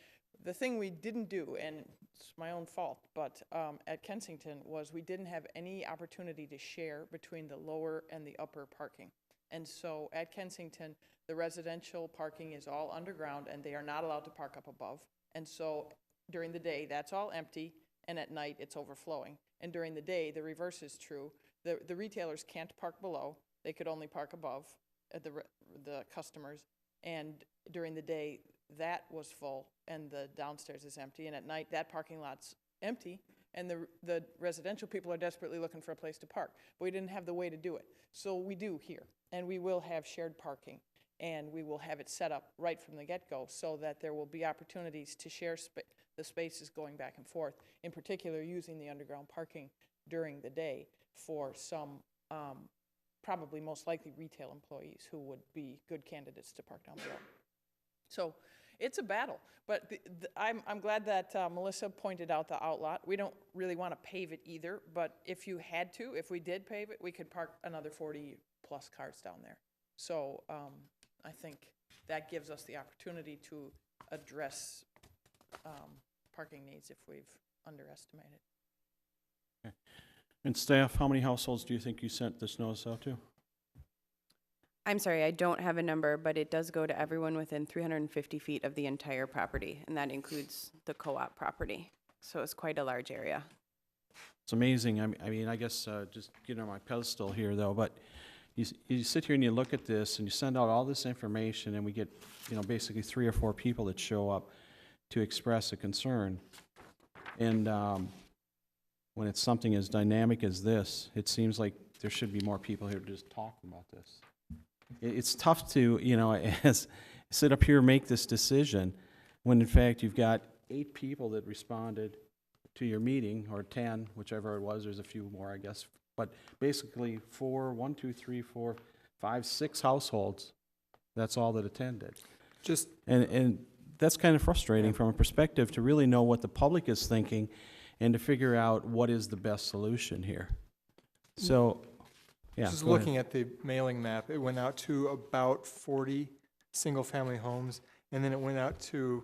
the thing we didn't do, and it's my own fault, but at Kensington was we didn't have any opportunity to share between the lower and the upper parking. And so at Kensington, the residential parking is all underground and they are not allowed to park up above. And so during the day, that's all empty, and at night it's overflowing. And during the day, the reverse is true. The retailers can't park below. They could only park above the customers. And during the day, that was full and the downstairs is empty. And at night, that parking lot's empty and the residential people are desperately looking for a place to park. But we didn't have the way to do it. So we do here. And we will have shared parking. And we will have it set up right from the get-go so that there will be opportunities to share the spaces going back and forth, in particular using the underground parking during the day for some probably most likely retail employees who would be good candidates to park down below. So it's a battle, but I'm glad that Melissa pointed out the outlot. We don't really want to pave it either, but if you had to, if we did pave it, we could park another 40 plus cars down there. So I think that gives us the opportunity to address parking needs if we've underestimated. Okay. And staff, how many households do you think you sent this notice out to? I'm sorry, I don't have a number, but it does go to everyone within 350 feet of the entire property, and that includes the co-op property. So it's quite a large area. It's amazing. I mean, I guess just getting on my pedestal here, though, but you sit here and you look at this and you send out all this information, and we get, basically 3 or 4 people that show up to express a concern. And when it's something as dynamic as this, it seems like there should be more people here just talking about this. It's tough to, you know, as sit up here and make this decision, when in fact you've got 8 people that responded to your meeting, or 10, whichever it was. There's a few more, I guess. But basically 1, 2, 3, 4, 5, 6 households, that's all that attended. Just And that's kind of frustrating from a perspective to really know what the public is thinking and to figure out what is the best solution here. So, yeah. Just go ahead. looking at the mailing map, it went out to about 40 single-family homes, and then it went out to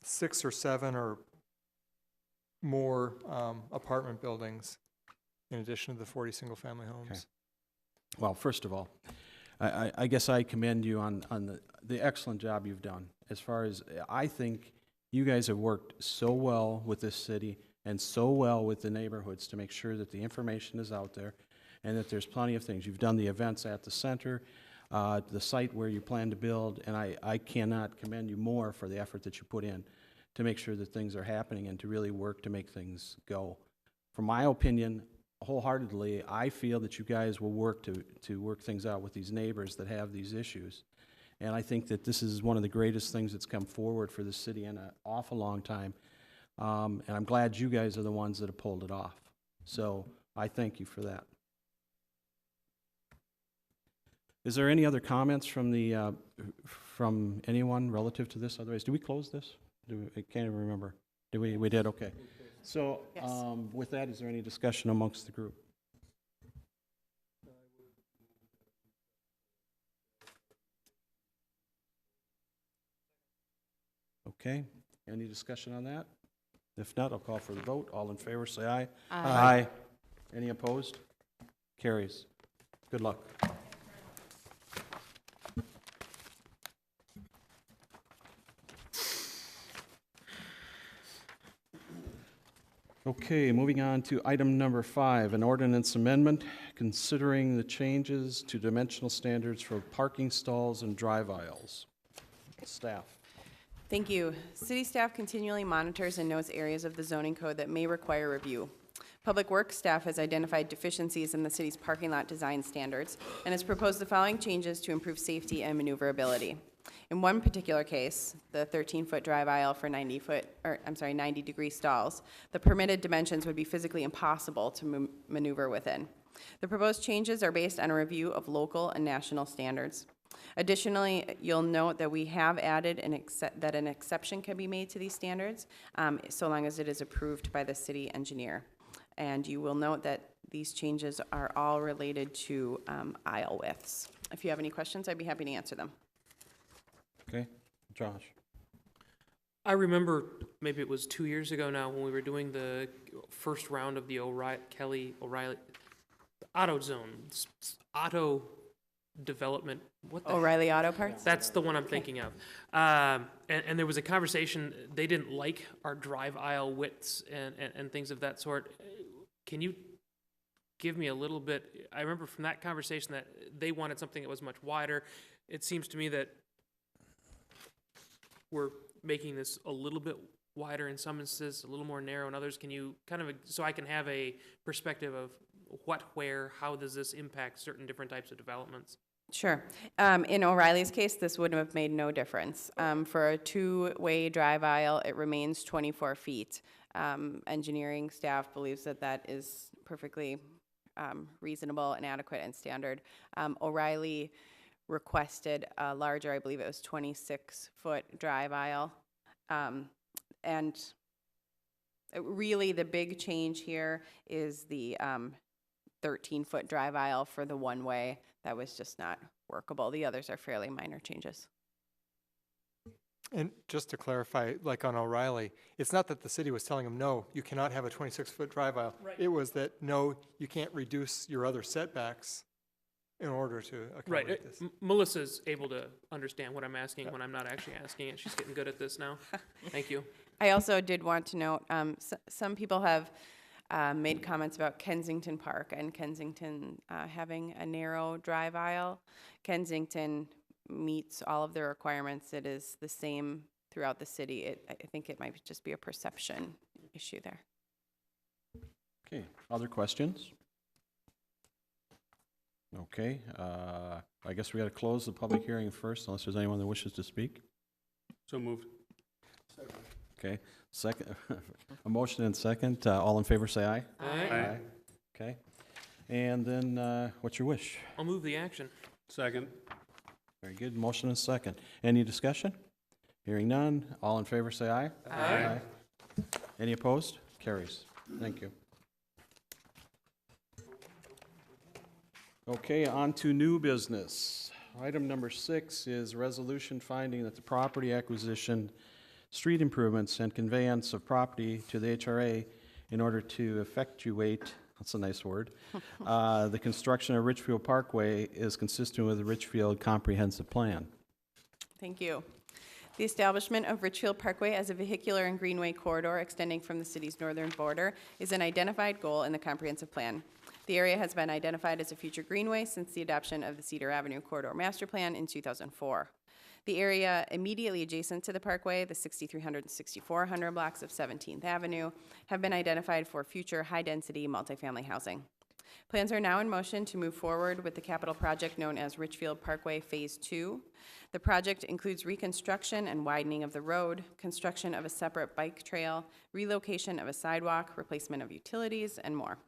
6 or 7 or more apartment buildings in addition to the 40 single-family homes. Okay. Well, first of all, I guess I commend you on the excellent job you've done. As far as, I think you guys have worked so well with this city and so well with the neighborhoods to make sure that the information is out there and that there's plenty of things. You've done the events at the center, the site where you plan to build, and I cannot commend you more for the effort that you put in to make sure that things are happening and to really work to make things go. From my opinion, wholeheartedly, I feel that you guys will work to work things out with these neighbors that have these issues. And I think that this is one of the greatest things that's come forward for the city in an awful long time. And I'm glad you guys are the ones that have pulled it off. So I thank you for that. Is there any other comments from the from anyone relative to this? Otherwise, do we close this? I can't even remember. Did we? We did. Okay. So Yes. with that, is there any discussion amongst the group? Okay. Any discussion on that? If not, I'll call for the vote. All in favor, say aye. Aye. Any opposed? Carries. Good luck. Okay, moving on to item number 5, an ordinance amendment considering the changes to dimensional standards for parking stalls and drive aisles. Staff. Thank you. City staff continually monitors and notes areas of the zoning code that may require review. Public Works staff has identified deficiencies in the city's parking lot design standards and has proposed the following changes to improve safety and maneuverability. In one particular case, the 13-foot drive aisle for 90-degree stalls, the permitted dimensions would be physically impossible to maneuver within. The proposed changes are based on a review of local and national standards. Additionally, you'll note that we have added that an exception can be made to these standards so long as it is approved by the city engineer. And you will note that these changes are all related to aisle widths. If you have any questions, I'd be happy to answer them. Okay, Josh. I remember, maybe it was 2 years ago now, when we were doing the first round of the O'Reilly Auto Zone, Auto Development. What the O'Reilly Auto Parts? That's the one I'm thinking of. And there was a conversation, they didn't like our drive aisle widths and things of that sort. Can you give me a little bit, I remember from that conversation that they wanted something that was much wider. It seems to me that we're making this a little bit wider in some instances, a little more narrow in others. Can you kind of, so I can have a perspective of what, where, how does this impact certain different types of developments? Sure. In O'Reilly's case, this would have made no difference. For a two-way drive aisle, it remains 24 feet. Engineering staff believes that that is perfectly reasonable and adequate and standard. O'Reilly requested a larger, I believe it was 26-foot drive aisle. And really the big change here is the 13-foot drive aisle for the one-way. That was just not workable. The others are fairly minor changes. And just to clarify, like on O'Reilly, it's not that the city was telling them, no, you cannot have a 26-foot drive aisle. Right. It was that, no, you can't reduce your other setbacks in order to accommodate Right. this. Melissa's able to understand what I'm asking when I'm not actually asking it. She's getting good at this now. Thank you. I also did want to note, some people have made comments about Kensington Park and Kensington having a narrow drive aisle. Kensington meets all of the requirements. It is the same throughout the city. I think it might just be a perception issue there. Okay, other questions? Okay, I guess we got to close the public hearing first, unless there's anyone that wishes to speak. So moved. Okay, second, a motion and second. All in favor, say aye. Aye. Okay, and then what's your wish? I'll move the action. Second. Very good, motion and second. Any discussion? Hearing none. All in favor, say aye. Aye. Any opposed? Carries. Thank you. Okay, on to new business. Item number 6 is resolution finding that the property acquisition, street improvements, and conveyance of property to the HRA in order to effectuate, that's a nice word, the construction of Richfield Parkway is consistent with the Richfield Comprehensive Plan. Thank you. The establishment of Richfield Parkway as a vehicular and greenway corridor extending from the city's northern border is an identified goal in the comprehensive plan. The area has been identified as a future greenway since the adoption of the Cedar Avenue Corridor Master Plan in 2004. The area immediately adjacent to the parkway, the 6,300 and 6,400 blocks of 17th Avenue, have been identified for future high-density multifamily housing. Plans are now in motion to move forward with the capital project known as Richfield Parkway Phase 2. The project includes reconstruction and widening of the road, construction of a separate bike trail, relocation of a sidewalk, replacement of utilities, and more.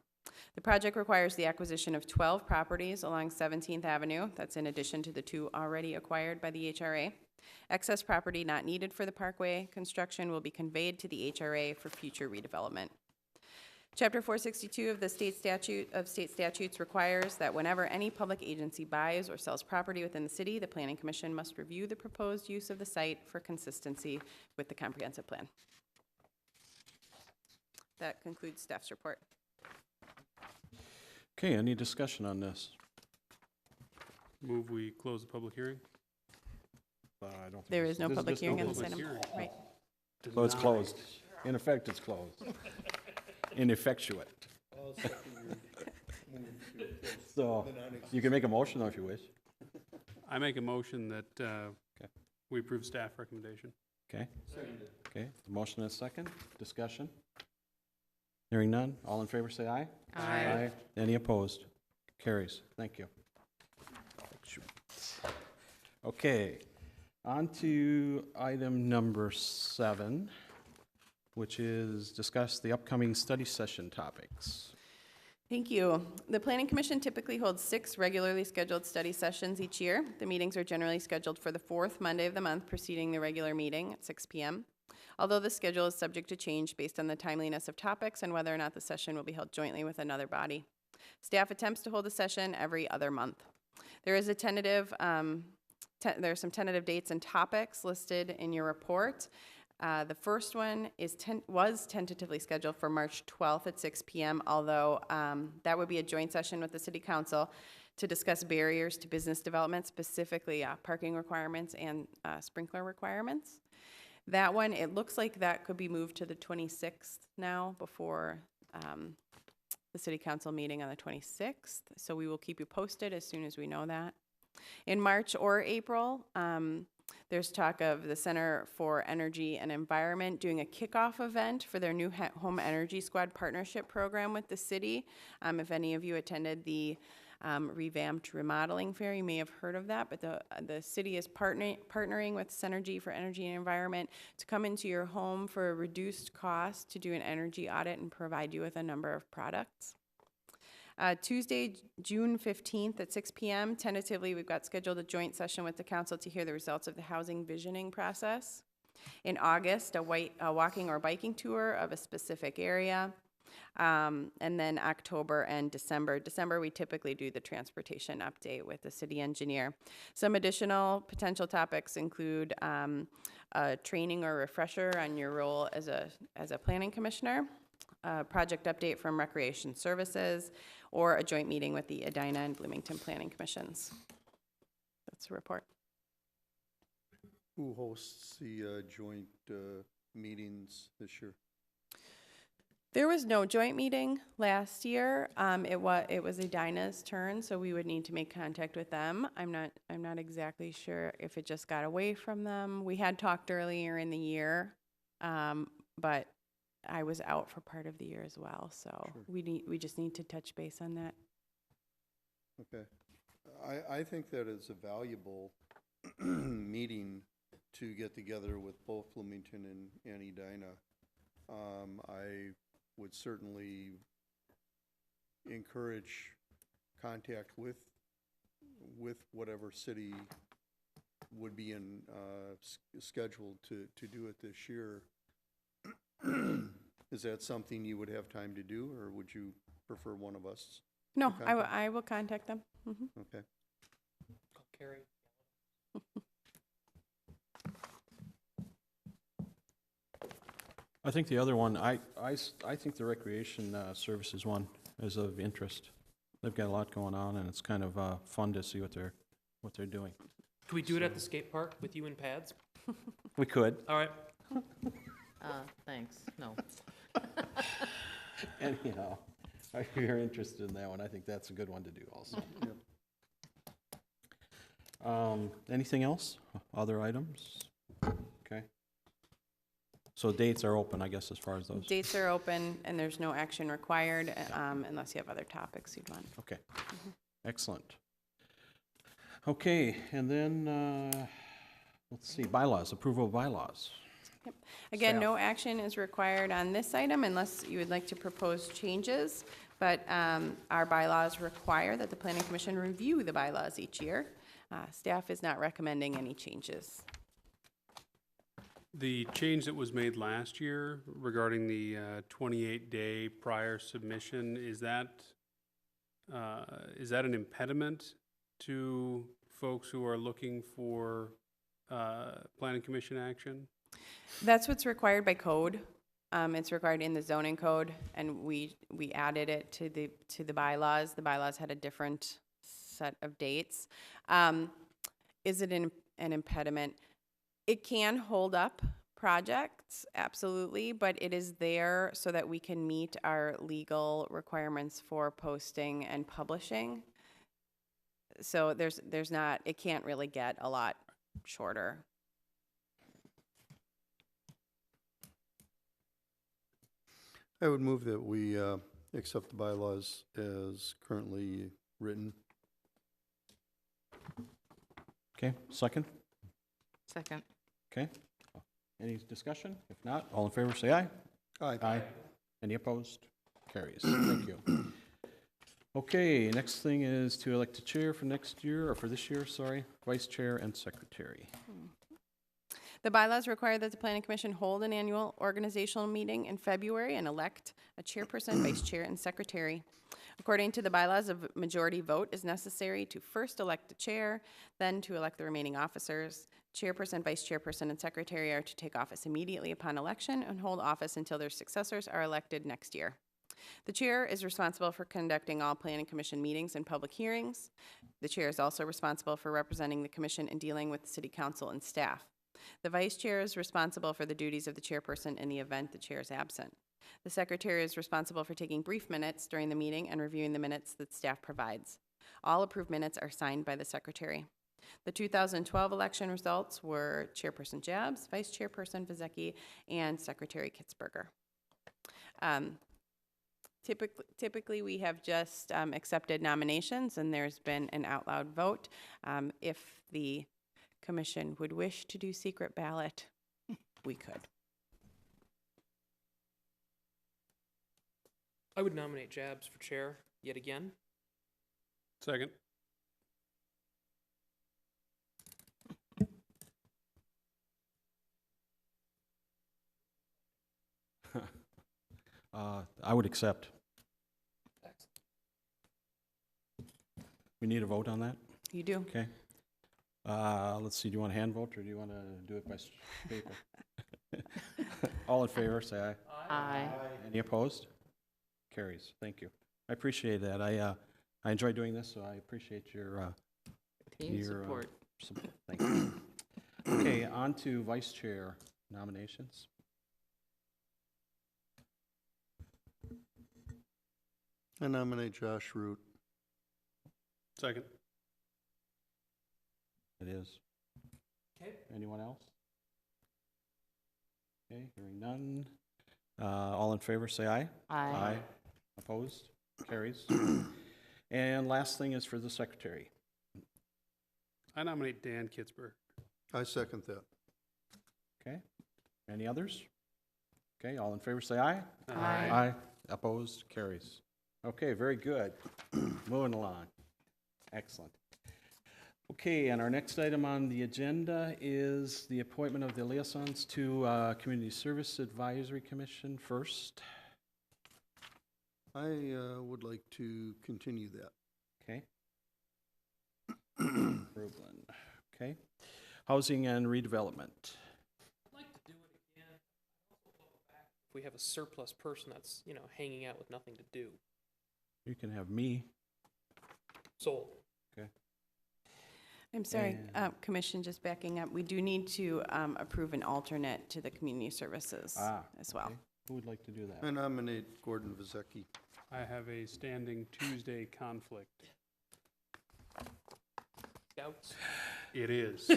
The project requires the acquisition of 12 properties along 17th Avenue. That's in addition to the 2 already acquired by the HRA. Excess property not needed for the parkway construction will be conveyed to the HRA for future redevelopment. Chapter 462 of the state statutes requires that whenever any public agency buys or sells property within the city, the Planning Commission must review the proposed use of the site for consistency with the comprehensive plan. That concludes staff's report. Okay, any discussion on this? Move we close the public hearing. I don't think There this- is no this public just hearing on no this public item. hearing. Right. So it's closed. In effect, it's closed. Ineffectuate. So, you can make a motion though if you wish. I make a motion that we approve staff recommendation. Okay? Okay, the motion is second. Discussion? Hearing none. All in favor, say aye. Aye. Any opposed? Carries. Thank you. Okay, on to item number 7, which is discuss the upcoming study session topics. Thank you. The Planning Commission typically holds 6 regularly scheduled study sessions each year. The meetings are generally scheduled for the 4th Monday of the month preceding the regular meeting at 6 p.m. Although the schedule is subject to change based on the timeliness of topics and whether or not the session will be held jointly with another body. Staff attempts to hold a session every other month. There is a tentative, there are some tentative dates and topics listed in your report. The first one was tentatively scheduled for March 12th at 6 p.m., although that would be a joint session with the City Council to discuss barriers to business development, specifically parking requirements and sprinkler requirements. That one, it looks like that could be moved to the 26th now before the City Council meeting on the 26th, so we will keep you posted as soon as we know that. In March or April, there's talk of the Center for Energy and Environment doing a kickoff event for their new Home Energy Squad partnership program with the city. If any of you attended the revamped remodeling fair, you may have heard of that, but the city is partnering with Synergy for Energy and Environment to come into your home for a reduced cost to do an energy audit and provide you with a number of products. Tuesday, June 15th at 6 p.m., tentatively, we've got scheduled a joint session with the council to hear the results of the housing visioning process. In August, a walking or biking tour of a specific area. And then October and December. December, we typically do the transportation update with the city engineer. Some additional potential topics include a training or refresher on your role as a planning commissioner, a project update from Recreation Services, or a joint meeting with the Edina and Bloomington Planning Commissions. That's the report. Who hosts the joint meetings this year? There was no joint meeting last year. It was Edina's turn, so we would need to make contact with them. I'm not exactly sure if it just got away from them. We had talked earlier in the year, but I was out for part of the year as well, so Sure. we just need to touch base on that. Okay. I think that it's a valuable meeting to get together with both Bloomington and Edina. I would certainly encourage contact with whatever city would be in, scheduled to do it this year. Is that something you would have time to do, or would you prefer one of us? No, to contact? I will contact them. Mhm. Okay. Carrie? I think the other one, I think the recreation services one is of interest. They've got a lot going on, and it's kind of fun to see what they're doing. Could we do it at the skate park with you and pads? We could. All right. Thanks, no. Anyhow, if you're interested in that one, I think that's a good one to do also. Anything else? Other items? Okay. So dates are open, I guess, as far as those. Dates are open, and there's no action required unless you have other topics you'd want. Okay. Excellent. Okay, and then, let's see, bylaws, approval of bylaws. Yep. Again, Staff. no action is required on this item unless you would like to propose changes, but our bylaws require that the Planning Commission review the bylaws each year. Staff is not recommending any changes. The change that was made last year regarding the 28-day prior submission, is that an impediment to folks who are looking for planning commission action? That's what's required by code. It's required in the zoning code, and we added it to the bylaws. The bylaws had a different set of dates. Is it an impediment? It can hold up projects, absolutely, but it is there so that we can meet our legal requirements for posting and publishing. So there's not, it can't really get a lot shorter. I would move that we accept the bylaws as currently written. Okay, second? Second. Okay. Any discussion? If not, all in favor, say aye. Aye. Aye. Any opposed? Carries. Thank you. Okay, next thing is to elect a chair for next year, or for this year, sorry, vice chair and secretary. The bylaws require that the Planning Commission hold an annual organizational meeting in February and elect a chairperson, vice chair, and secretary. According to the bylaws, a majority vote is necessary to first elect the chair, then to elect the remaining officers. Chairperson, vice chairperson, and secretary are to take office immediately upon election and hold office until their successors are elected next year. The chair is responsible for conducting all Planning Commission meetings and public hearings. The chair is also responsible for representing the commission and dealing with the city council and staff. The vice chair is responsible for the duties of the chairperson in the event the chair is absent. The secretary is responsible for taking brief minutes during the meeting and reviewing the minutes that staff provides. All approved minutes are signed by the secretary. The 2012 election results were Chairperson Jabs, Vice Chairperson Vizecki, and Secretary Kitzberger. Typically, we have just accepted nominations, and there's been an out loud vote. If the commission would wish to do secret ballot, we could. I would nominate Jabs for chair yet again. Second. I would accept. We need a vote on that? You do. Okay. Let's see, do you want a hand vote, or do you want to do it by paper? All in favor, say aye. Aye. Any opposed? Carries. Thank you. I appreciate that. I enjoy doing this, so I appreciate your Team support. support. Thank you. Okay, on to vice chair nominations. I nominate Josh Root. Second. It is. Okay. Anyone else? Okay, hearing none. All in favor, say aye. Aye. Opposed? Carries. And last thing is for the secretary. I nominate Dan Kitzberg. I second that. Okay. Any others? Okay, all in favor say aye. Aye. Aye. Opposed? Carries. Okay, very good. Moving along. Excellent. Okay, and our next item on the agenda is the appointment of the liaisons to Community Service Advisory Commission first. I would like to continue that. Okay. Rubelin. Okay. Housing and redevelopment. I'd like to do it again. If we have a surplus person that's, you know, hanging out with nothing to do. You can have me. Sold. Okay. I'm sorry, And- Commission, just backing up, we do need to approve an alternate to the community services as well. Okay. Who would like to do that? I nominate Gordon Vizecki. I have a standing Tuesday conflict. Scouts. It is.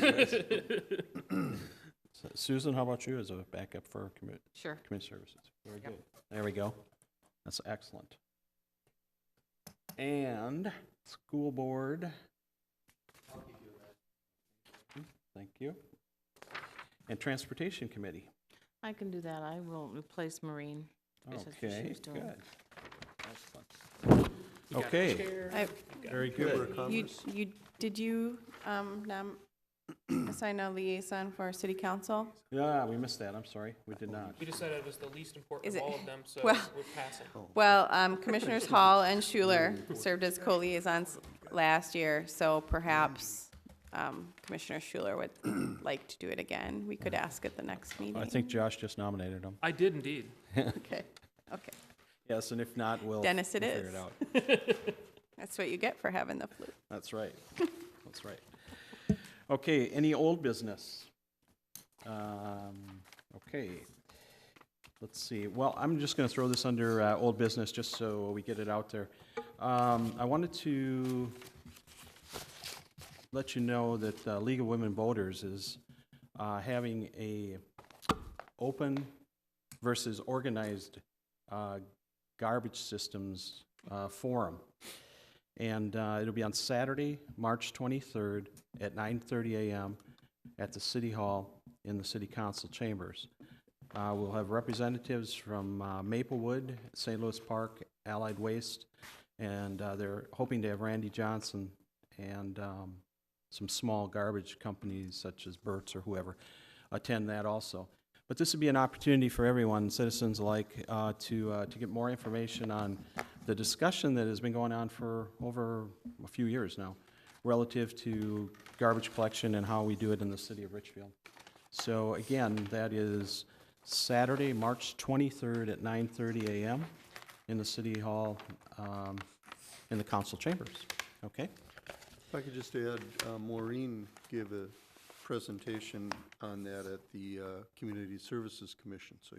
Susan, how about you as a backup for Sure. community services? Very good. There we go. That's excellent. And school board. Thank you. And transportation committee. I can do that. I will replace Maureen. Just as Okay, she's doing. good. Excellent. You got Okay. chair, I- you got- Very Chamber of good. Commerce. Did you assign a liaison for city council? Yeah, we missed that. I'm sorry. We did not. We decided it was the least important Is of it- all of them, so well- we're passing. Well, Commissioners Hall and Schuler served as co-liaisons last year, so perhaps Commissioner Schuler would like to do it again. We could ask at the next meeting. I think Josh just nominated him. I did indeed. Okay, okay. Yes, and if not, we'll Dennis, it we'll figure is. it out. That's what you get for having the flu. That's right. That's right. Okay, any old business? Okay. Let's see. Well, I'm just going to throw this under old business just so we get it out there. I wanted to let you know that League of Women Voters is having a open versus organized garbage systems forum. And it'll be on Saturday, March 23rd at 9:30 a.m. at the City Hall in the City Council chambers. We'll have representatives from Maplewood, St. Louis Park, Allied Waste, and they're hoping to have Randy Johnson and some small garbage companies such as Burt's or whoever attend that also. But this would be an opportunity for everyone, citizens alike, to get more information on the discussion that has been going on for over a few years now relative to garbage collection and how we do it in the city of Richfield. So again, that is Saturday, March 23rd at 9:30 a.m. in the City Hall in the council chambers. Okay? If I could just add, Maureen gave a presentation on that at the Community Services Commission, so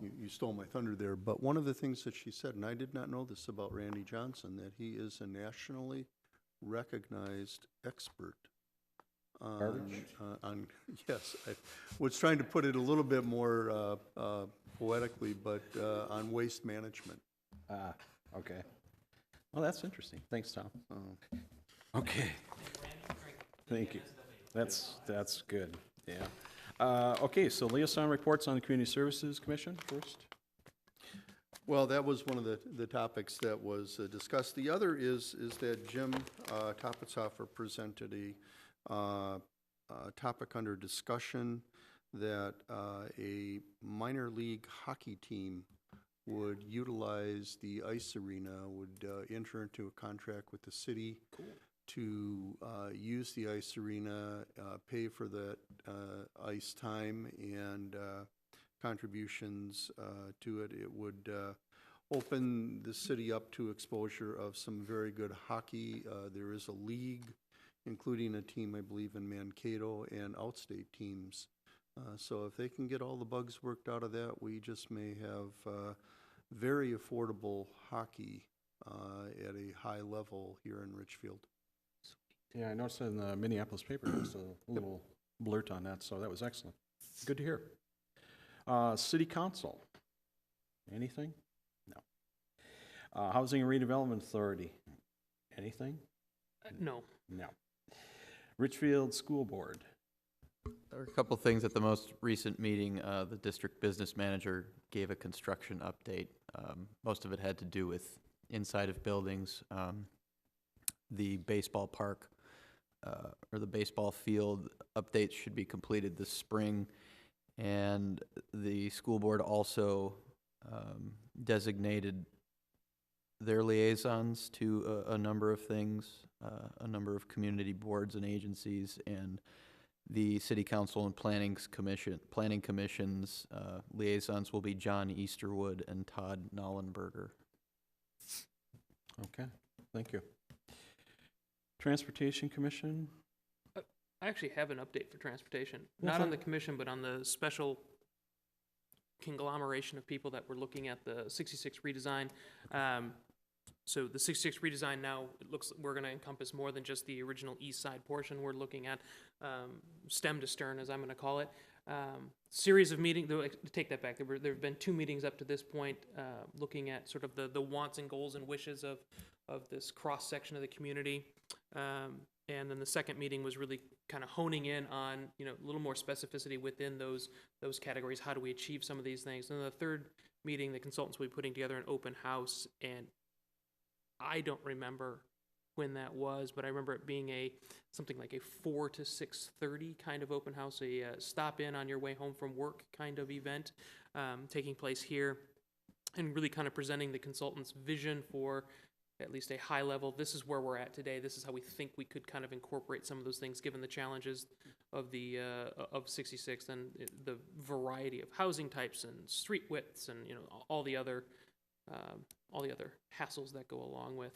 you stole my thunder there. But one of the things that she said, and I did not know this about Randy Johnson, that he is a nationally recognized expert on yes, I was trying to put it a little bit more poetically, but on waste management. Okay. Well, that's interesting. Thanks, Tom. Okay. Thank you. That's good, yeah. Okay, so liaison reports on the Community Services Commission first. Well, that was one of the topics that was discussed. The other is that Jim Topetsoffer presented a topic under discussion that a minor league hockey team would utilize the ice arena, would enter into a contract with the city to use the ice arena, pay for that ice time and contributions to it. It would open the city up to exposure of some very good hockey. There is a league, including a team, I believe, in Mankato and outstate teams. So if they can get all the bugs worked out of that, we just may have very affordable hockey at a high level here in Richfield. Yeah, I noticed in the Minneapolis paper, there's a little blurt on that, so that was excellent. Good to hear. City Council, anything? No. Housing and Redevelopment Authority, anything? No. No. Richfield School Board. There were a couple things at the most recent meeting. The district business manager gave a construction update. Most of it had to do with inside of buildings. The baseball park or the baseball field updates should be completed this spring. And the school board also designated their liaisons to a number of things, a number of community boards and agencies, and the City Council and Planning Commission's liaisons will be John Easterwood and Todd Nollenberger. Okay, thank you. Transportation Commission? I actually have an update for transportation, Yeah, not on fine. the commission, but on the special conglomeration of people that were looking at the 66 redesign. So the 66 redesign now, it looks, we're gonna encompass more than just the original east side portion. We're looking at stem to stern, as I'm gonna call it. Series of meetings, take that back, there have been 2 meetings up to this point, looking at sort of the wants and goals and wishes of this cross-section of the community. And then the second meeting was really kind of honing in on, you know, a little more specificity within those categories. How do we achieve some of these things? And then the third meeting, the consultants will be putting together an open house, and I don't remember when that was, but I remember it being something like a 4 to 6:30 kind of open house, a stop in on your way home from work kind of event, taking place here, and really kind of presenting the consultant's vision for at least a high level. This is where we're at today. This is how we think we could kind of incorporate some of those things, given the challenges of the of 66 and the variety of housing types and street widths and, you know, all the other hassles that go along with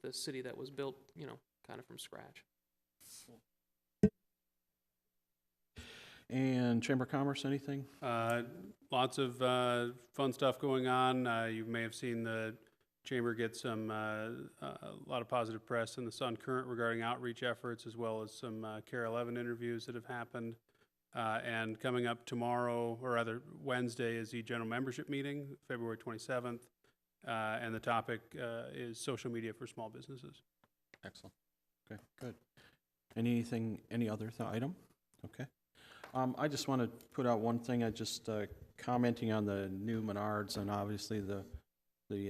a city that was built, you know, kind of from scratch. And Chamber of Commerce, anything? Lots of fun stuff going on. You may have seen the Chamber get some a lot of positive press in the Sun Current regarding outreach efforts, as well as some CARE 11 interviews that have happened. And coming up tomorrow, or rather Wednesday, is the general membership meeting, February 27th. And the topic is social media for small businesses. Excellent. Okay, good. Any other item? Okay. I just want to put out one thing. I just commenting on the new Menards and obviously the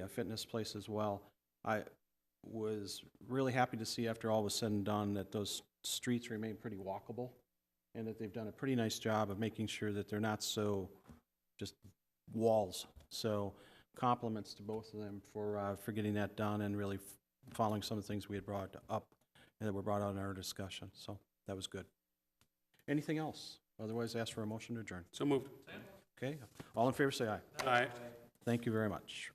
fitness place as well. I was really happy to see after all was said and done that those streets remain pretty walkable and that they've done a pretty nice job of making sure that they're not so just walls. So compliments to both of them for getting that done and really following some of the things we had brought up and that were brought out in our discussion. So that was good. Anything else? Otherwise, ask for a motion to adjourn. So moved. Okay. All in favor, say aye. Aye. Thank you very much.